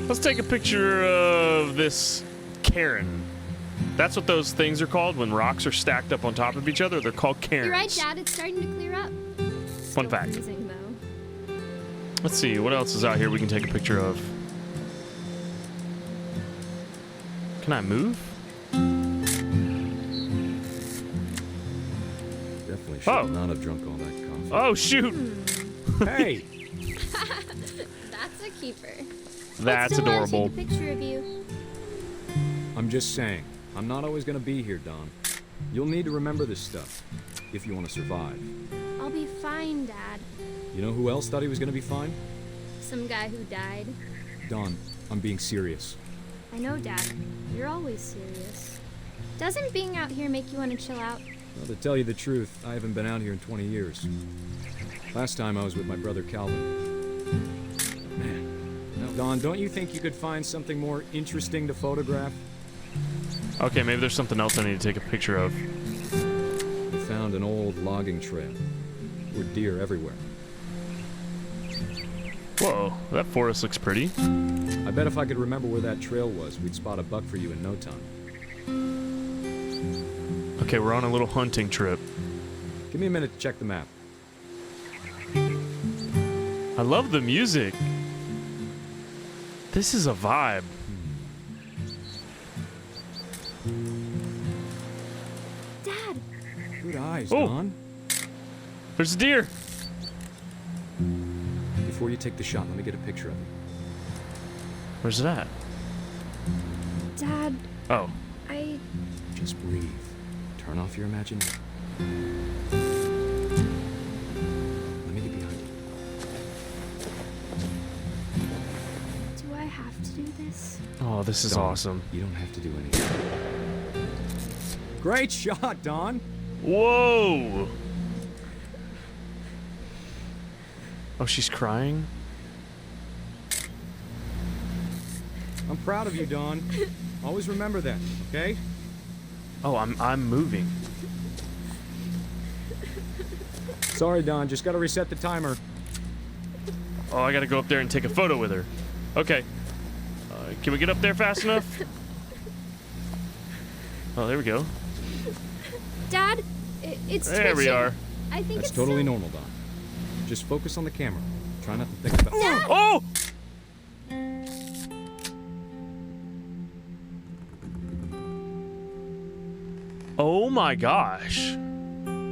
Let's take a picture of this Karen. That's what those things are called when rocks are stacked up on top of each other. They're called Karens. You're right, Dad. It's starting to clear up. Fun fact. Freezing, though. Let's see, what else is out here we can take a picture of? Can I move? Definitely should not have drunk all that coffee. Oh, shoot! Hey! That's a keeper. That's adorable. Take a picture of you. I'm just saying, I'm not always gonna be here, Dawn. You'll need to remember this stuff, if you want to survive. I'll be fine, Dad. You know who else thought he was gonna be fine? Some guy who died. Dawn, I'm being serious. I know, Dad. You're always serious. Doesn't being out here make you want to chill out? Well, to tell you the truth, I haven't been out here in 20 years. Last time I was with my brother Calvin. Man. Now, Dawn, don't you think you could find something more interesting to photograph? Okay, maybe there's something else I need to take a picture of. We found an old logging trail. There were deer everywhere. Whoa, that forest looks pretty. I bet if I could remember where that trail was, we'd spot a buck for you in no time. Okay, we're on a little hunting trip. Give me a minute to check the map. I love the music. This is a vibe. Dad! Good eyes, Oh. Dawn. There's a deer. Before you take the shot, let me get a picture of it. Where's it at? Dad, Oh. I... Just breathe. Turn off your imagination. Let me get behind you. Do I have to do this? Oh, this is Dawn, awesome. You don't have to do anything. Great shot, Dawn. Whoa! Oh, she's crying? I'm proud of you, Dawn. Always remember that, okay? Oh, I'm moving. Sorry, Dawn. Just gotta reset the timer. Oh, I gotta go up there and take a photo with her. Okay. Can we get up there fast enough? Oh, there we go. Dad, it's There we twitching. are. I think That's it's totally still... normal, Dawn. Just focus on the camera. Try not to think about... Dad! Oh! Oh my gosh.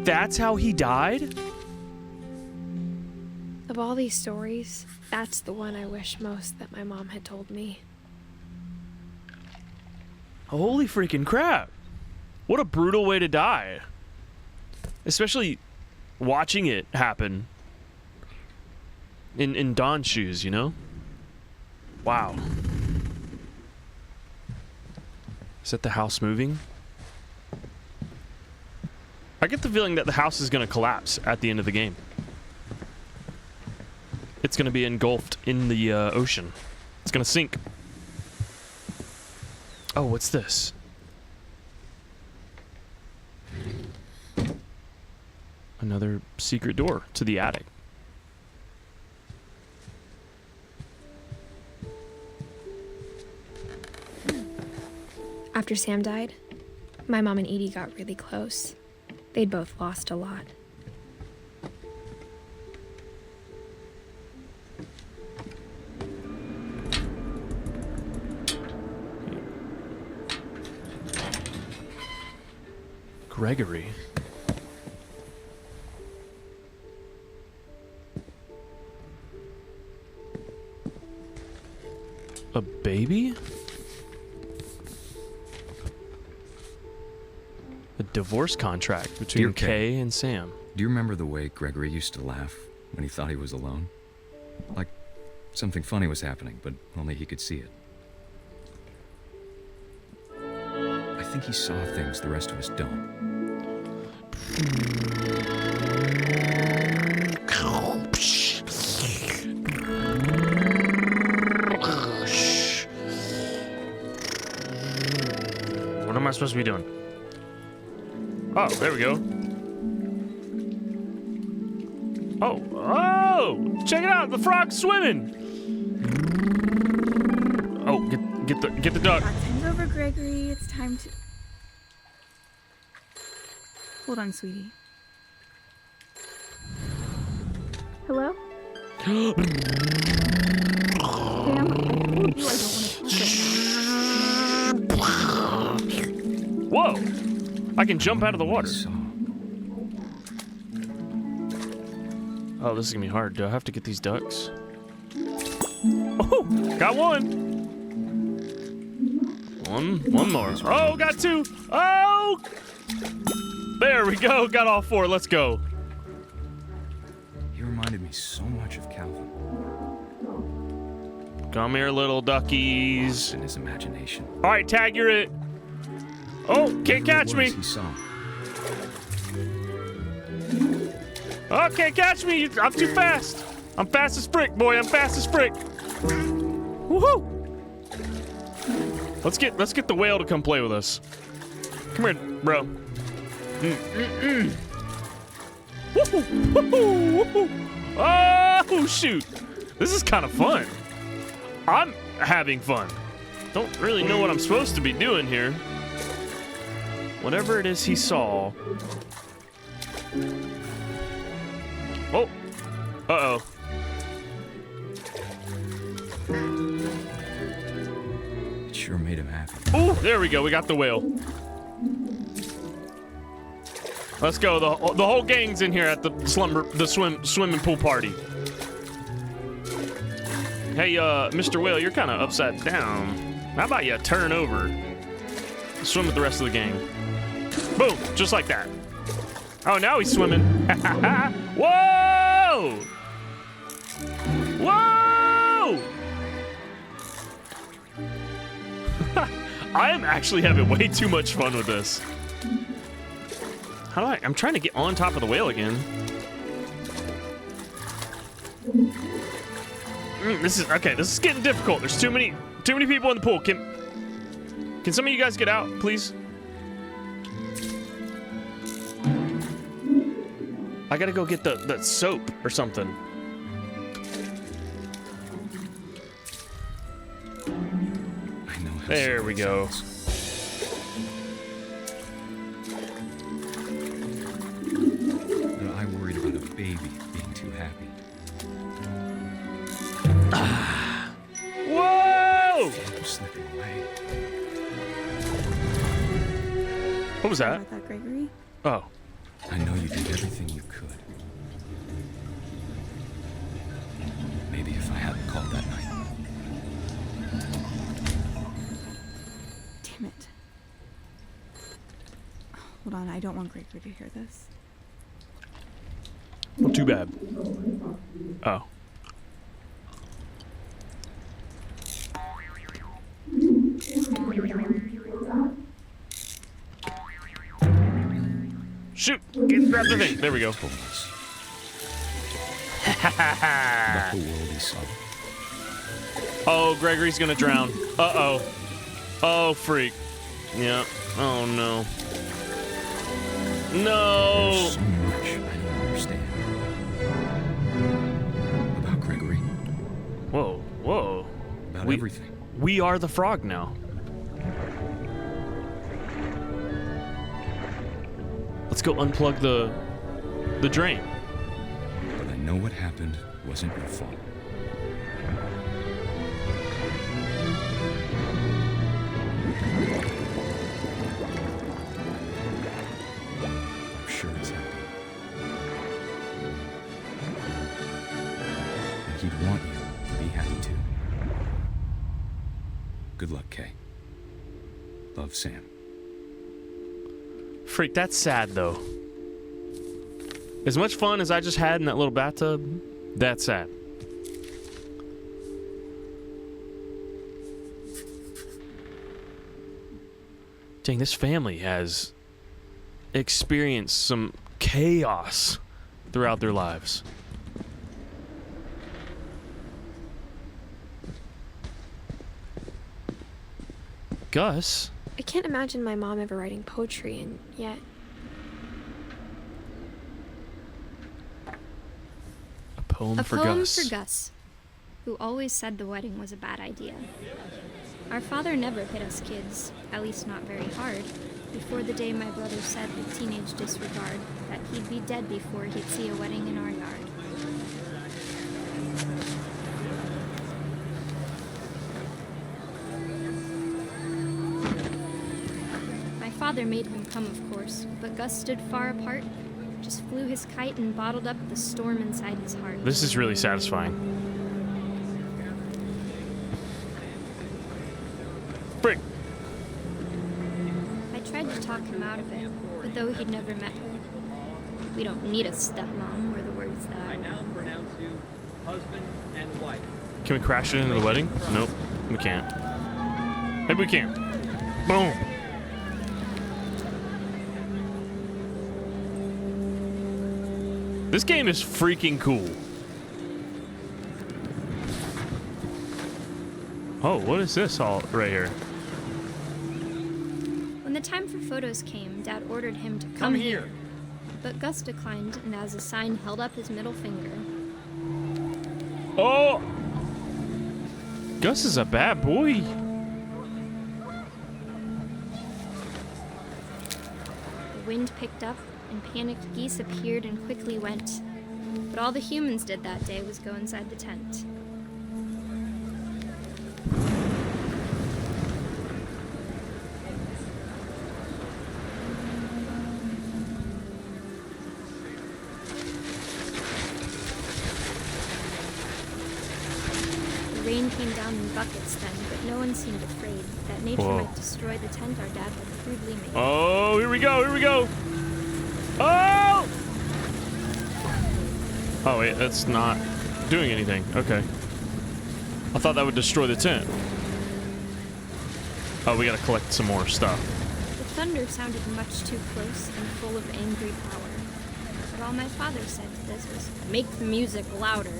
That's how he died? Of all these stories, that's the one I wish most that my mom had told me. Holy freaking crap. What a brutal way to die. Especially watching it happen. In Dawn's shoes, you know? Wow. Is that the house moving? I get the feeling that the house is going to collapse at the end of the game. It's going to be engulfed in the ocean. It's going to sink. Oh, what's this? Another secret door to the attic. After Sam died, my mom and Edie got really close. They'd both lost a lot. Gregory. A baby? A divorce contract between Dear Kay and Sam. Do you remember the way Gregory used to laugh when he thought he was alone? Like something funny was happening, but only he could see it. I think he saw things the rest of us don't. What am I supposed to be doing? Oh, there we go. Oh, check it out, the frog's swimming. Oh, get the duck. Time's over, Gregory. It's time to... Hold on, sweetie. Hello? Sam, I told you I don't want to talk right now. Whoa! I can jump out of the water. Oh, this is gonna be hard. Do I have to get these ducks? Oh, got one. One more. Oh, got two. Oh! There we go. Got all four. Let's go. He reminded me so much of Calvin. Come here, little duckies. In his imagination. All right, tag, you're it. Oh, can't catch me. He saw. Oh, can't catch me. I'm too fast. I'm fast as frick, boy. I'm fast as frick. Woohoo! Let's get the whale to come play with us. Come here, bro. Woohoo! Woohoo! Woohoo! Oh, shoot. This is kind of fun. I'm having fun. Don't really know what I'm supposed to be doing here. Whatever it is he saw. Oh. Uh-oh. It sure made him happy. Ooh, there we go. We got the whale. Let's go. The whole gang's in here at the swimming pool party. Hey, Mr. Whale, you're kind of upside down. How about you turn over? Swim with the rest of the gang. Boom, just like that. Oh, now he's swimming. Whoa! Whoa! I am actually having way too much fun with this. How do I'm trying to get on top of the whale again. This is getting difficult. There's too many people in the pool. Can some of you guys get out, please? I gotta go get the soap or something. I know how there we go. But I worried about a baby being too happy. Whoa! I'm slipping away. What was that? About that, Gregory? Oh. I know you did everything you could. Maybe if I hadn't called that night. Damn it. Hold on, I don't want Gregory to hear this. Well, too bad. Oh. Shoot! Grab the thing. There we go. About the world he saw. Oh, Gregory's gonna drown. Uh-oh. Oh, freak. Yeah. Oh, no. No! There's so much I don't understand. About Gregory. Whoa, whoa. About everything. We are the frog now. Let's go unplug the drain. But I know what happened wasn't your fault. I'm sure he's happy. And he'd want you to be happy too. Good luck, Kay. Love, Sam. Freak, that's sad, though. As much fun as I just had in that little bathtub, that's sad. Dang, this family has experienced some chaos throughout their lives. Gus? I can't imagine my mom ever writing poetry, and yet... A poem A for poem Gus. for Gus, who always said the wedding was a bad idea. Our father never hit us kids, at least not very hard, before the day my brother said with teenage disregard that he'd be dead before he'd see a wedding in our yard. My father made him come, of course, but Gus stood far apart, just flew his kite and bottled up the storm inside his heart. This is really satisfying. Frick. I tried to talk him out of it, but though he'd never met her, we don't need a stepmom, were the words that I now pronounce you husband and wife. Can we crash it into the wedding? Nope, we can't. Maybe we can. Boom. This game is freaking cool. Oh, what is this all right here? When the time for photos came, Dad ordered him to come here. But Gus declined, and as a sign held up his middle finger. Oh! Gus is a bad boy. The wind picked up, and panicked geese appeared and quickly went. But all the humans did that day was go inside the tent. The rain came down in buckets then, but no one seemed afraid that nature Whoa. might destroy the tent our dad had crudely made. Oh, here we go, here we go. Oh! Oh, wait, that's not doing anything. Okay. I thought that would destroy the tent. Oh, we gotta collect some more stuff. The thunder sounded much too close and full of angry power. But all my father said to this was, make the music louder.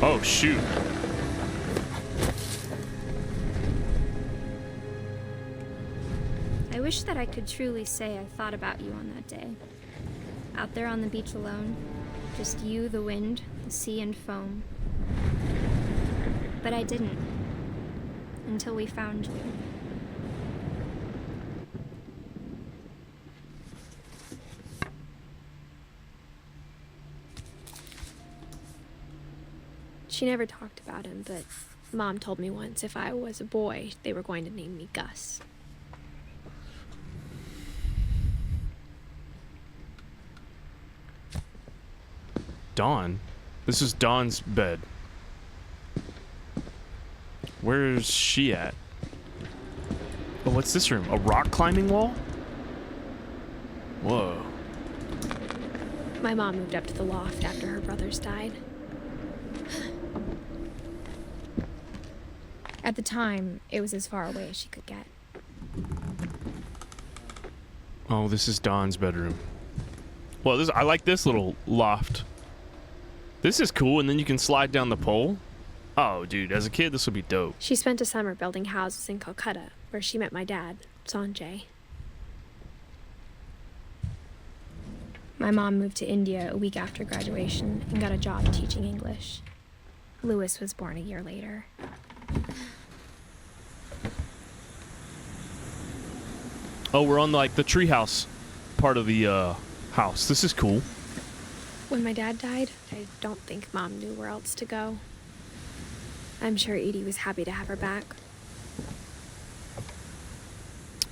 Oh, shoot. I wish that I could truly say I thought about you on that day. Out there on the beach alone, just you, the wind, the sea, and foam. But I didn't. Until we found you. She never talked about him, but Mom told me once if I was a boy, they were going to name me Gus. Dawn? This is Dawn's bed. Where's she at? Oh, what's this room? A rock climbing wall? Whoa. My mom moved up to the loft after her brothers died. At the time, it was as far away as she could get. Oh, this is Dawn's bedroom. Well, I like this little loft. This is cool, and then you can slide down the pole. Oh, dude, as a kid, this would be dope. She spent a summer building houses in Calcutta, where she met my dad, Sanjay. My mom moved to India a week after graduation and got a job teaching English. Lewis was born a year later. Oh, we're on like the treehouse part of the house. This is cool. When my dad died, I don't think Mom knew where else to go. I'm sure Edie was happy to have her back.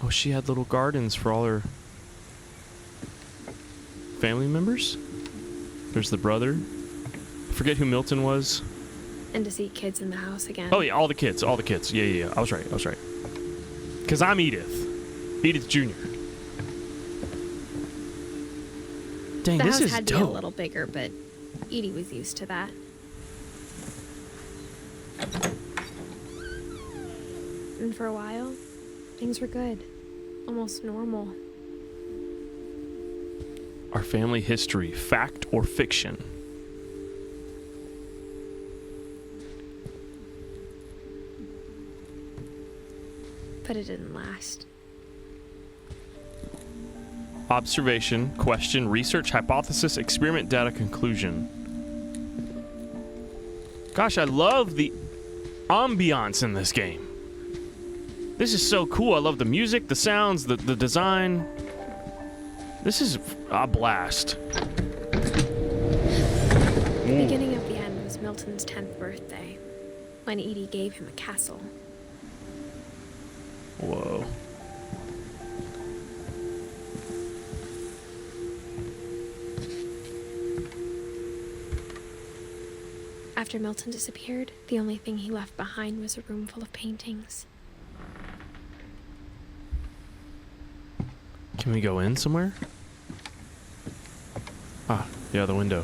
Oh, she had little gardens for all her family members. There's the brother. I forget who Milton was. And to see kids in the house again. Oh yeah, all the kids. Yeah. I was right. Because I'm Edith. Edith Jr. Dang, the this house is had dope. to be a little bigger, but Edie was used to that. And for a while, things were good. Almost normal. Our family history, fact or fiction? But it didn't last. Observation, question, research, hypothesis, experiment, data, conclusion. Gosh, I love the ambiance in this game. This is so cool. I love the music, the sounds, the design. This is a blast. The beginning of the end was Milton's 10th birthday, when Edie gave him a castle. Whoa. After Milton disappeared, the only thing he left behind was a room full of paintings. Can we go in somewhere? Ah, yeah, the window.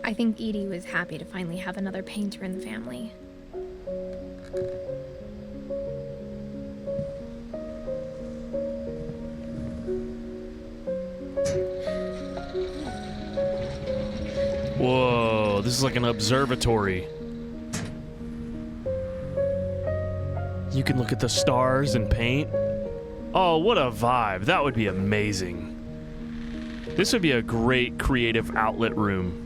I think Edie was happy to finally have another painter in the family. Whoa, this is like an observatory. You can look at the stars and paint. Oh, what a vibe. That would be amazing. This would be a great creative outlet room.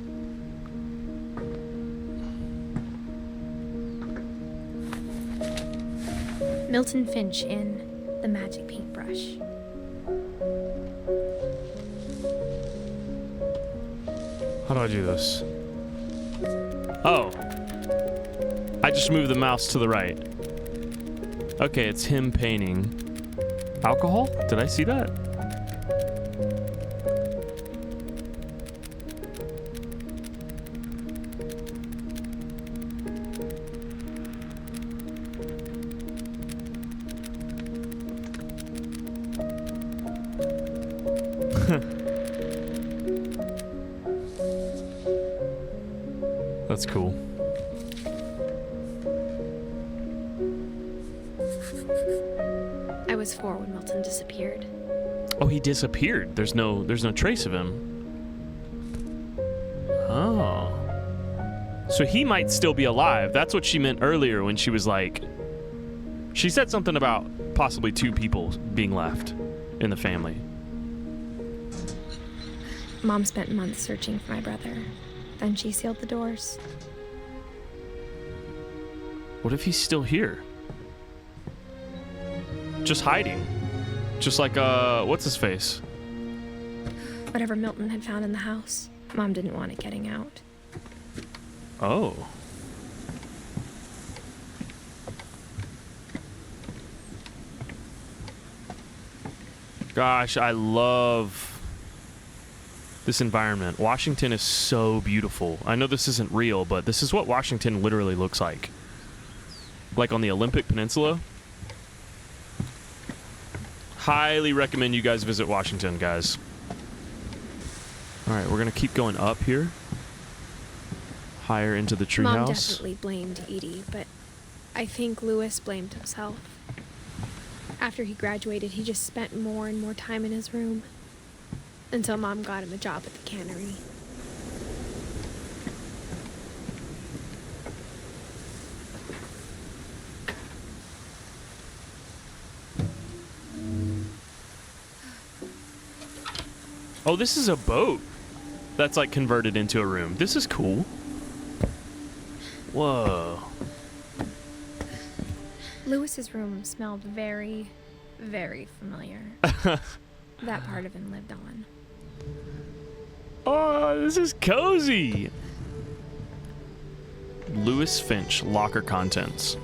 Milton Finch in The Magic Paintbrush. How do I do this? Oh. I just moved the mouse to the right. Okay, it's him painting. Alcohol? Did I see that? That's cool. I was 4 when Milton disappeared. Oh, he disappeared. There's no trace of him. Oh. So he might still be alive. That's what she meant earlier when she was like... She said something about possibly 2 people being left in the family. Mom spent months searching for my brother. Then she sealed the doors. What if he's still here? Just hiding. Just like, what's his face? Whatever Milton had found in the house, Mom didn't want it getting out. Oh. Gosh, I love this environment. Washington is so beautiful. I know this isn't real, but this is what Washington literally looks like. Like on the Olympic Peninsula. Highly recommend you guys visit Washington, guys. Alright, we're gonna keep going up here. Higher into the treehouse. Mom definitely blamed Edie, but I think Lewis blamed himself. After he graduated, he just spent more and more time in his room. Until Mom got him a job at the cannery. Oh, this is a boat that's like converted into a room. This is cool. Whoa. Lewis's room smelled very, very familiar. That part of him lived on. Oh, this is cozy. Lewis Finch, locker contents.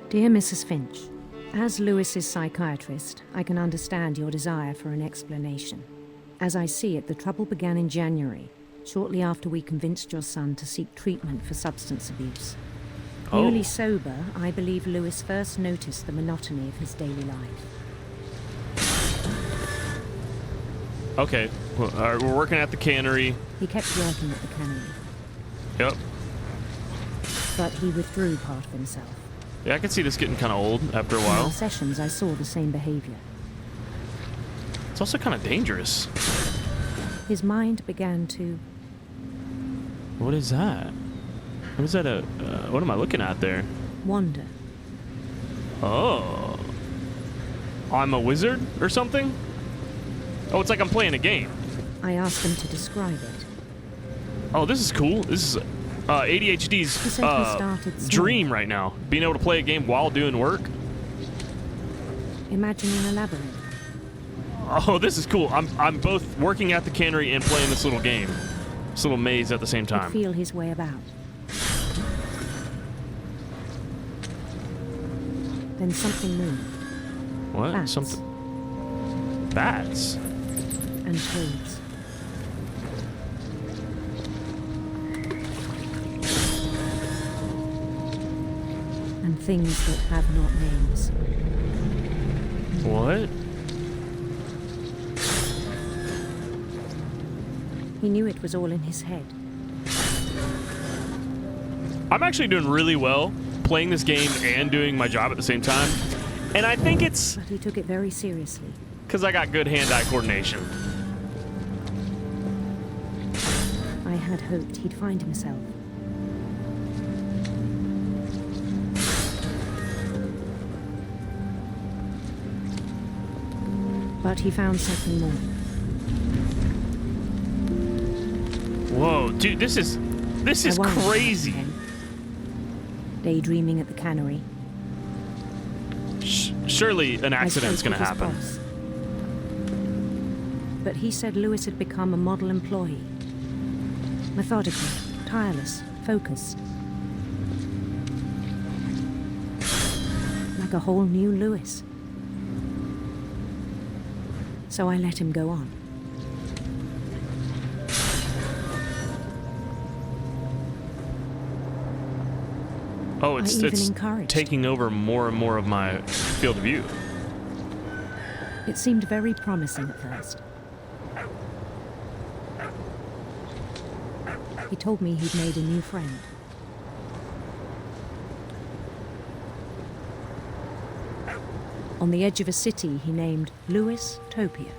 Dear Mrs. Finch, as Lewis's psychiatrist, I can understand your desire for an explanation. As I see it, the trouble began in January, shortly after we convinced your son to seek treatment for substance abuse. Oh. Newly sober, I believe Lewis first noticed the monotony of his daily life. Okay, well, we're working at the cannery. He kept working at the cannery. Yep. But he withdrew part of himself. Yeah, I can see this getting kind of old after a In while. our sessions, I saw the same behavior. It's also kind of dangerous. His mind began to... What is that? What is that? What am I looking at there? wander. Oh. I'm a wizard or something? Oh, it's like I'm playing a game. I asked him to describe it. Oh, this is cool. This is ADHD's dream right now. Being able to play a game while doing work. Imagining a labyrinth. Oh, this is cool. I'm both working at the cannery and playing this little game. This little maze at the same time. He'd feel his way about. Then something moved. What? Bats. Something. Bats? And toads. And things that have not names. What? He knew it was all in his head. I'm actually doing really well playing this game and doing my job at the same time. And I think it's... But he took it very seriously. Because I got good hand-eye coordination. I had hoped he'd find himself. But he found something more. Whoa, dude, this is crazy. Daydreaming at the cannery. Surely an accident's gonna happen. Boss. But he said Lewis had become a model employee. Methodical, tireless, focused. Like a whole new Lewis. So I let him go on. Oh, it's encouraged. Taking over more and more of my field of view. It seemed very promising at first. He told me he'd made a new friend. On the edge of a city he named Lewis Topia.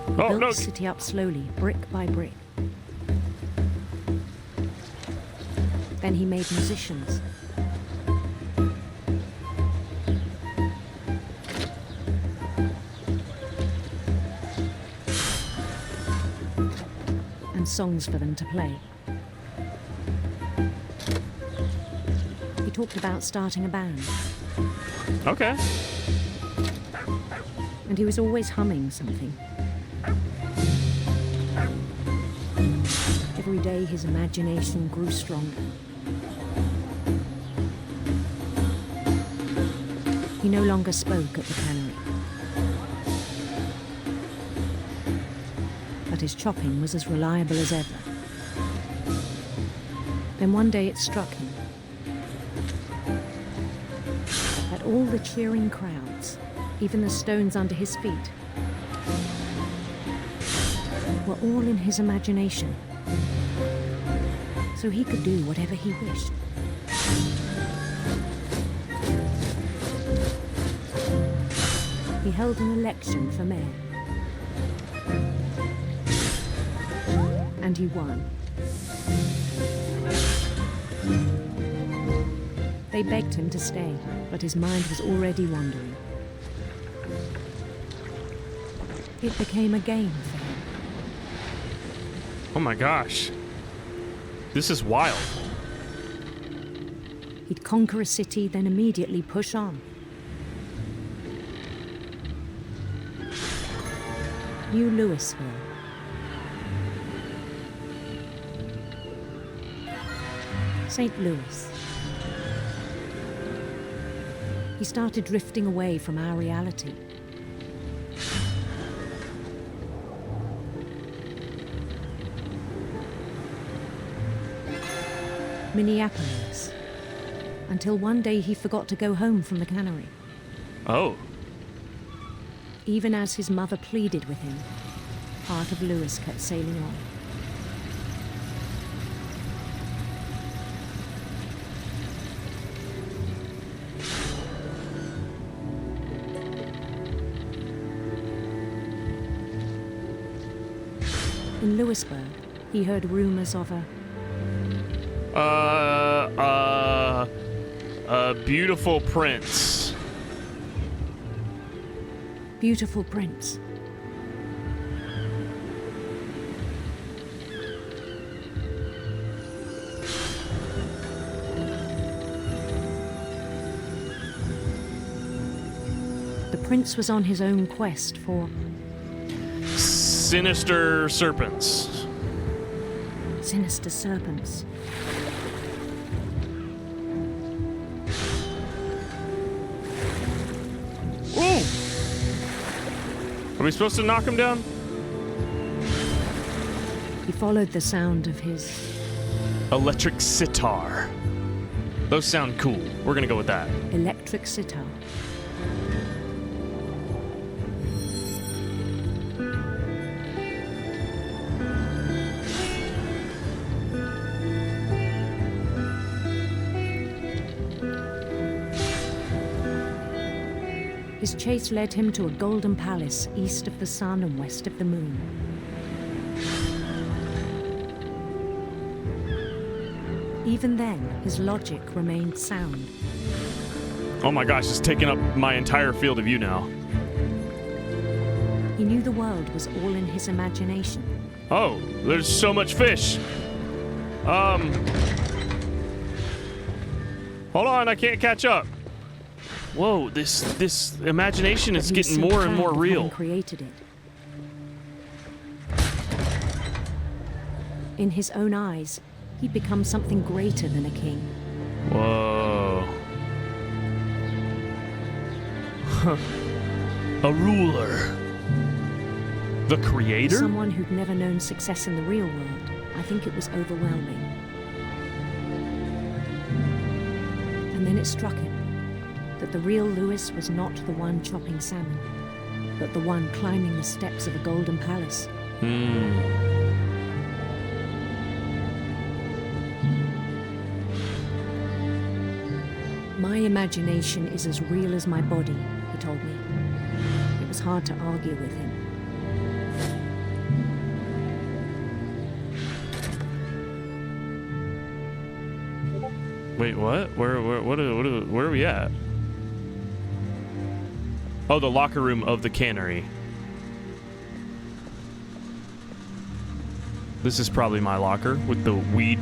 He built the city up slowly, brick by brick. Then he made musicians. And songs for them to play. He talked about starting a band. Okay. And he was always humming something. Every day his imagination grew stronger. He no longer spoke at the cannery. But his chopping was as reliable as ever. Then one day it struck him that all the cheering crowds, even the stones under his feet, were all in his imagination. So he could do whatever he wished. He held an election for mayor. And he won. They begged him to stay, but his mind was already wandering. It became a game for him. Oh my gosh. This is wild. He'd conquer a city, then immediately push on. New Louisville. St. Louis. He started drifting away from our reality. Minneapolis. Until one day he forgot to go home from the cannery. Oh. Even as his mother pleaded with him, part of Louis kept sailing on. In Louisburg, he heard rumors of a beautiful prince. Beautiful prince. The prince was on his own quest for sinister serpents. Sinister serpents. Ooh! Are we supposed to knock him down? He followed the sound of his electric sitar. Those sound cool. We're gonna go with that. Electric sitar. His chase led him to a golden palace east of the sun and west of the moon. Even then, his logic remained sound. Oh my gosh, it's taking up my entire field of view now. He knew the world was all in his imagination. Oh, there's so much fish. Hold on, I can't catch up. Whoa, this imagination is getting more and more real. Created it. In his own eyes, he'd become something greater than a king. Whoa. A ruler. The creator? Someone who'd never known success in the real world. I think it was overwhelming. And then it struck him that the real Louis was not the one chopping salmon, but the one climbing the steps of a golden palace. My imagination is as real as my body, he told me. It was hard to argue with him. Wait, what? Where are we at? Oh, the locker room of the cannery. This is probably my locker with the weed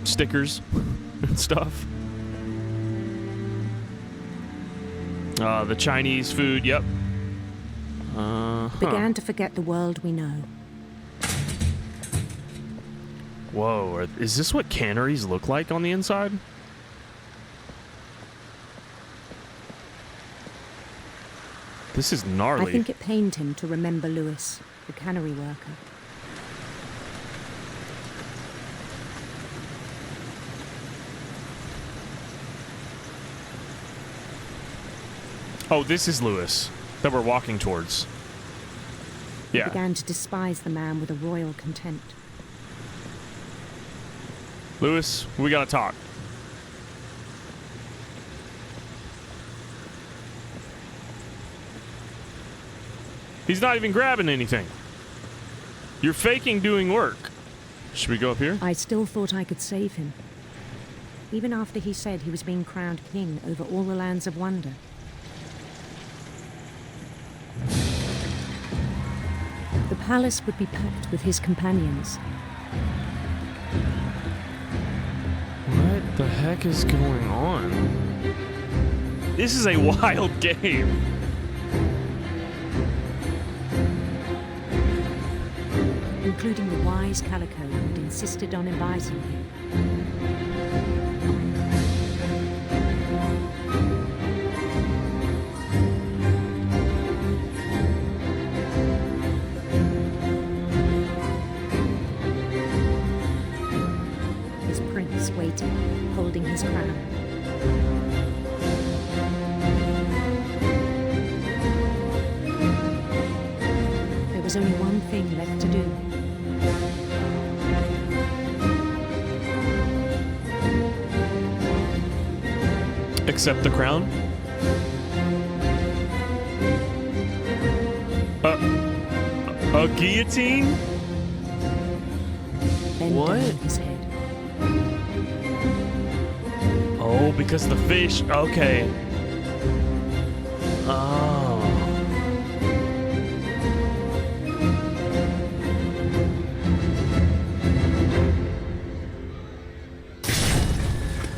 stickers and stuff. The Chinese food, yep. Began to forget the world we know. Whoa, is this what canneries look like on the inside? This is gnarly. I think it pained him to remember Louis, the cannery worker. Oh, this is Louis that we're walking towards. He Yeah. began to despise the man with a royal contempt. Louis, we gotta talk. He's not even grabbing anything. You're faking doing work. Should we go up here? I still thought I could save him. Even after he said he was being crowned king over all the lands of wonder. The palace would be packed with his companions. What? The heck is going on? This is a wild game. Including the wise Calico who'd insisted on advising him. His prince waited, holding his crown. There was only one thing left to do. Accept the crown? A guillotine? Bend What? down his head. Oh, because the fish. Okay. Oh.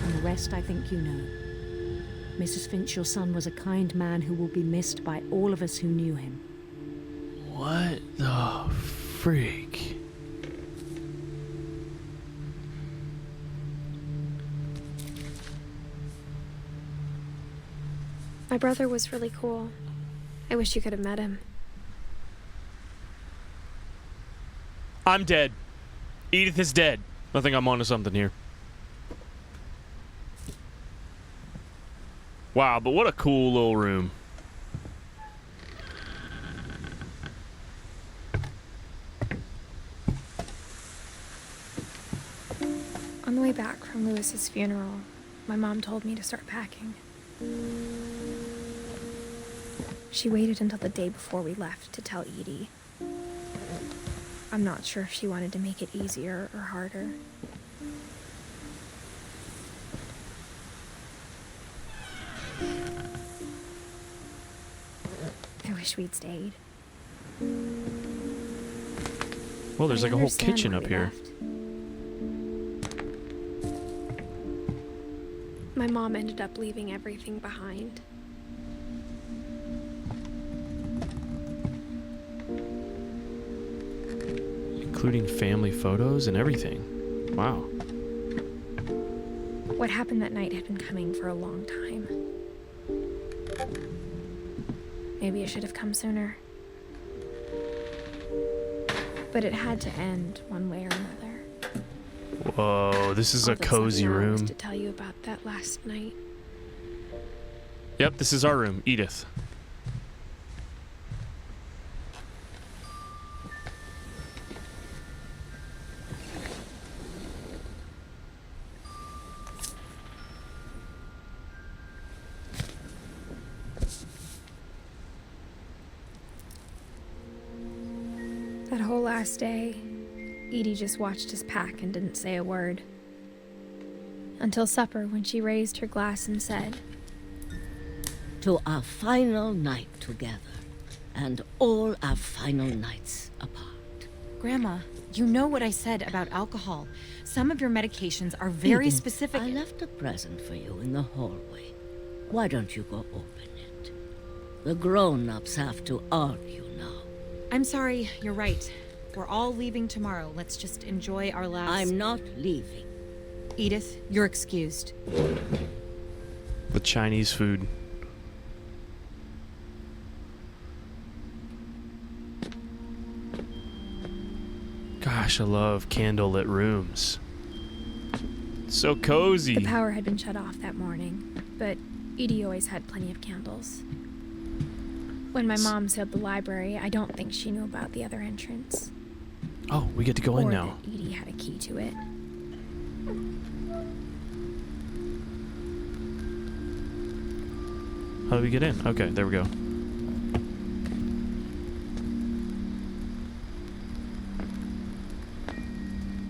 And the rest I think you know. Mrs. Finch, your son was a kind man who will be missed by all of us who knew him. What the freak? My brother was really cool. I wish you could have met him. I'm dead. Edith is dead. I think I'm onto something here. Wow, but what a cool little room. On the way back from Lewis's funeral, my mom told me to start packing. She waited until the day before we left to tell Edie. I'm not sure if she wanted to make it easier or harder. I wish we'd stayed. Well, there's like a whole understand kitchen why up we here. left. My mom ended up leaving everything behind. Including family photos and everything. Wow. What happened that night had been coming for a long time. Maybe it should have come sooner. But it had to end one way or another. Whoa, this is All a that's left cozy now is room. to tell you about that last night. Yep, this is our room, Edith. That whole last day, Edie just watched us pack and didn't say a word. Until supper, when she raised her glass and said, "To our final night together, and all our final nights apart." Grandma, you know what I said about alcohol. Some of your medications are very Edith, specific. I left a present for you in the hallway. Why don't you go open it? The grown-ups have to argue now. I'm sorry, you're right. We're all leaving tomorrow. Let's just enjoy our last... I'm not leaving. Edith, you're excused. The Chinese food. Gosh, I love candlelit rooms. So cozy. The power had been shut off that morning, but Edie always had plenty of candles. When my mom sealed the library, I don't think she knew about the other entrance. Oh, we get to go in now. That Edie had a key to it. How do we get in? Okay, there we go.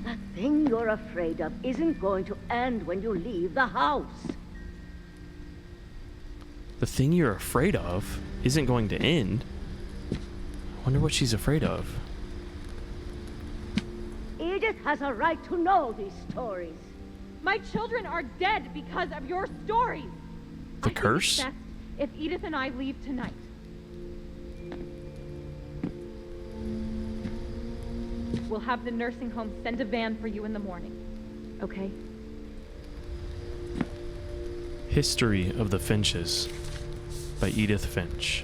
That thing you're afraid of isn't going to end when you leave the house. The thing you're afraid of isn't going to end. I wonder what she's afraid of. Edith has a right to know these stories. My children are dead because of your stories. The curse? It's best if Edith and I leave tonight. We'll have the nursing home send a van for you in the morning. Okay? History of the Finches by Edith Finch.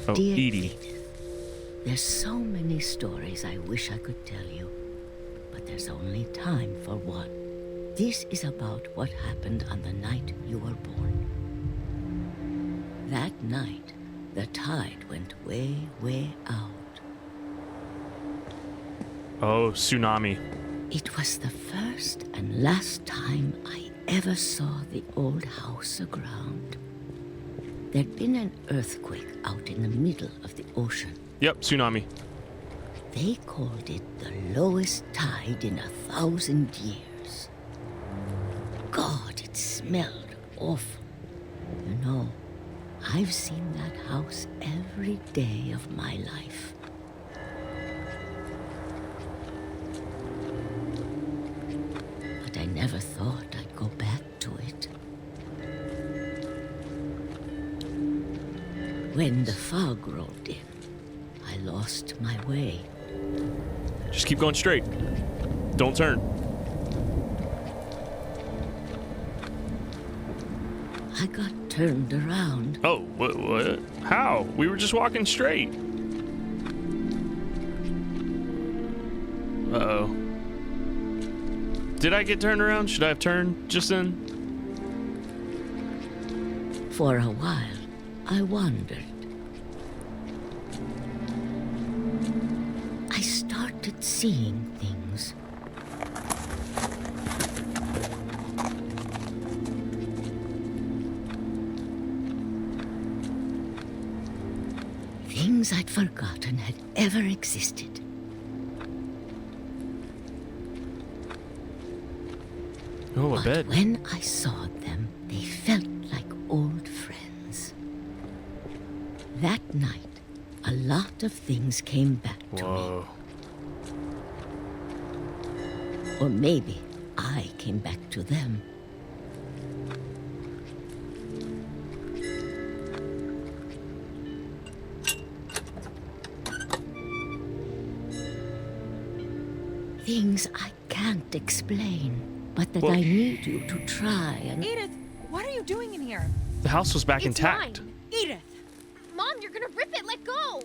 Oh, Dear Edie. Edith, there's so many stories I wish I could tell you, but there's only time for one. This is about what happened on the night you were born. That night, the tide went way, way out. Oh, tsunami. It was the first and last time I ever saw the old house aground. There'd been an earthquake out in the middle of the ocean. Yep, tsunami. They called it the lowest tide in 1,000 years. God, it smelled awful. You know, I've seen that house every day of my life. But I never thought I'd go back to it. When the fog rolled in, I lost my way. Just keep going straight. Don't turn. I got turned around. Oh, what? How? We were just walking straight. Uh-oh. Did I get turned around? Should I have turned just then? For a while, I wondered. I started seeing things. Things I'd forgotten had ever existed. Oh, a But bed. when I saw them, they felt like old friends. That night, a lot of things came back to me. Or maybe I came back to them. Things I can't explain, but that I need you to try and... Edith, what are you doing in here? The house was back It's intact. mine. Edith! Mom, you're gonna rip it. Let go.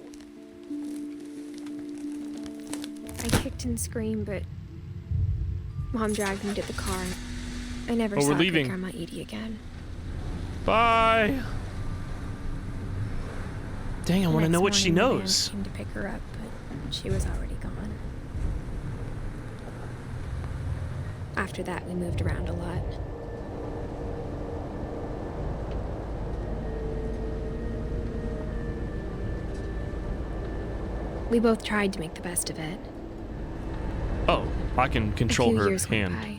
I kicked and screamed, but Mom dragged me to the car. I never Oh, saw we're leaving. Grandma Edie again. Bye. Dang, I want to Next know what she morning, the van knows. came to pick her up, but she was already gone. After that, we moved around a lot. We both tried to make the best of it. Oh, I can control A few her years went hand. by.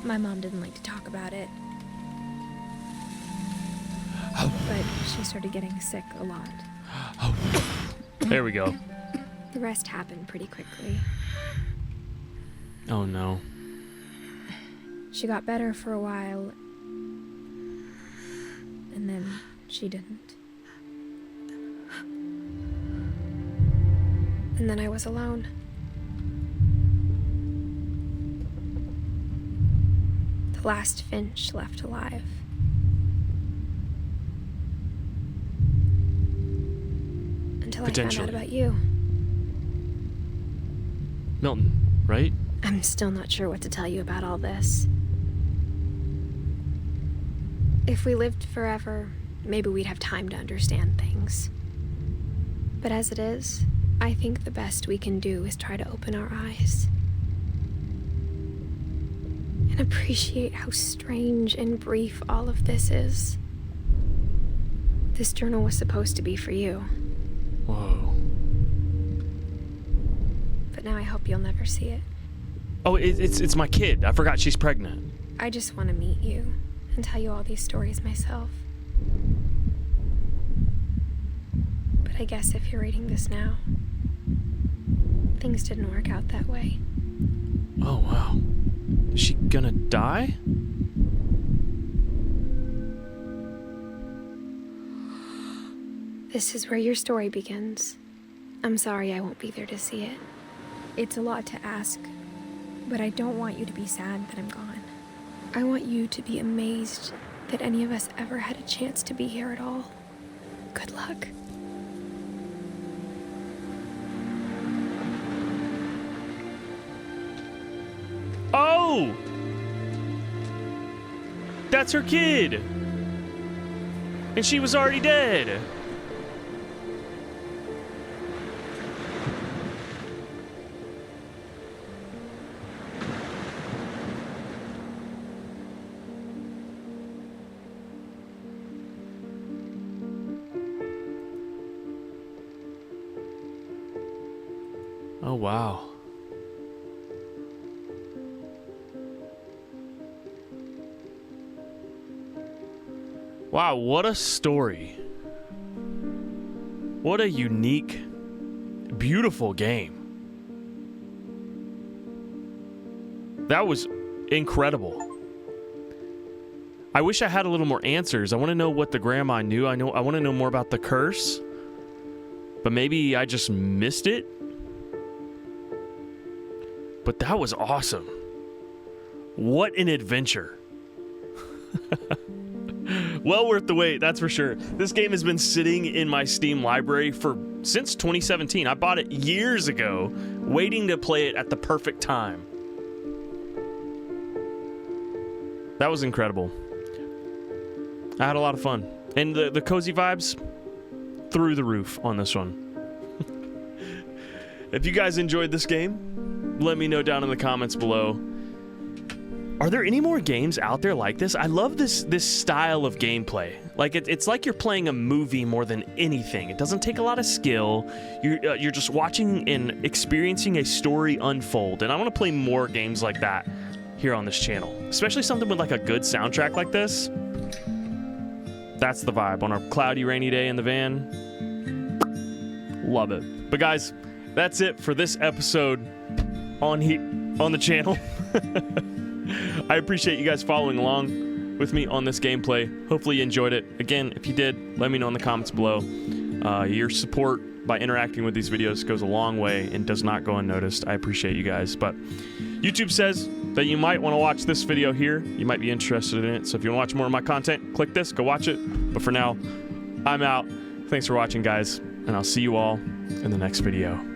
My mom didn't like to talk about it. But she started getting sick a lot. There we go. The rest happened pretty quickly. Oh no. She got better for a while, and then she didn't. And then I was alone. The last Finch left alive. Until I found Potentially. out about you. Milton, right? I'm still not sure what to tell you about all this. If we lived forever, maybe we'd have time to understand things. But as it is, I think the best we can do is try to open our eyes. And appreciate how strange and brief all of this is. This journal was supposed to be for you. Whoa. But now I hope you'll never see it. Oh, it's my kid. I forgot she's pregnant. I just want to meet you and tell you all these stories myself. I guess if you're reading this now, things didn't work out that way. Oh, wow. Is she gonna die? This is where your story begins. I'm sorry I won't be there to see it. It's a lot to ask, but I don't want you to be sad that I'm gone. I want you to be amazed that any of us ever had a chance to be here at all. Good luck. Oh! That's her kid! And she was already dead! Oh, wow. Wow, what a story. What a unique, beautiful game. That was incredible. I wish I had a little more answers. I want to know what the grandma knew. I want to know more about the curse. But maybe I just missed it. But that was awesome. What an adventure. Well worth the wait, that's for sure. This game has been sitting in my Steam library since 2017. I bought it years ago, waiting to play it at the perfect time. That was incredible. I had a lot of fun. And the cozy vibes, through the roof on this one. If you guys enjoyed this game, let me know down in the comments below. Are there any more games out there like this? I love this style of gameplay. Like it's like you're playing a movie more than anything. It doesn't take a lot of skill. You're just watching and experiencing a story unfold. And I want to play more games like that here on this channel, especially something with like a good soundtrack like this. That's the vibe on a cloudy, rainy day in the van. Love it. But guys, that's it for this episode on the channel. I appreciate you guys following along with me on this gameplay. Hopefully you enjoyed it. Again, if you did, let me know in the comments below. Your support by interacting with these videos goes a long way and does not go unnoticed. I appreciate you guys. But YouTube says that you might want to watch this video here. You might be interested in it. So if you want to watch more of my content, click this, go watch it. But for now, I'm out. Thanks for watching, guys, and I'll see you all in the next video.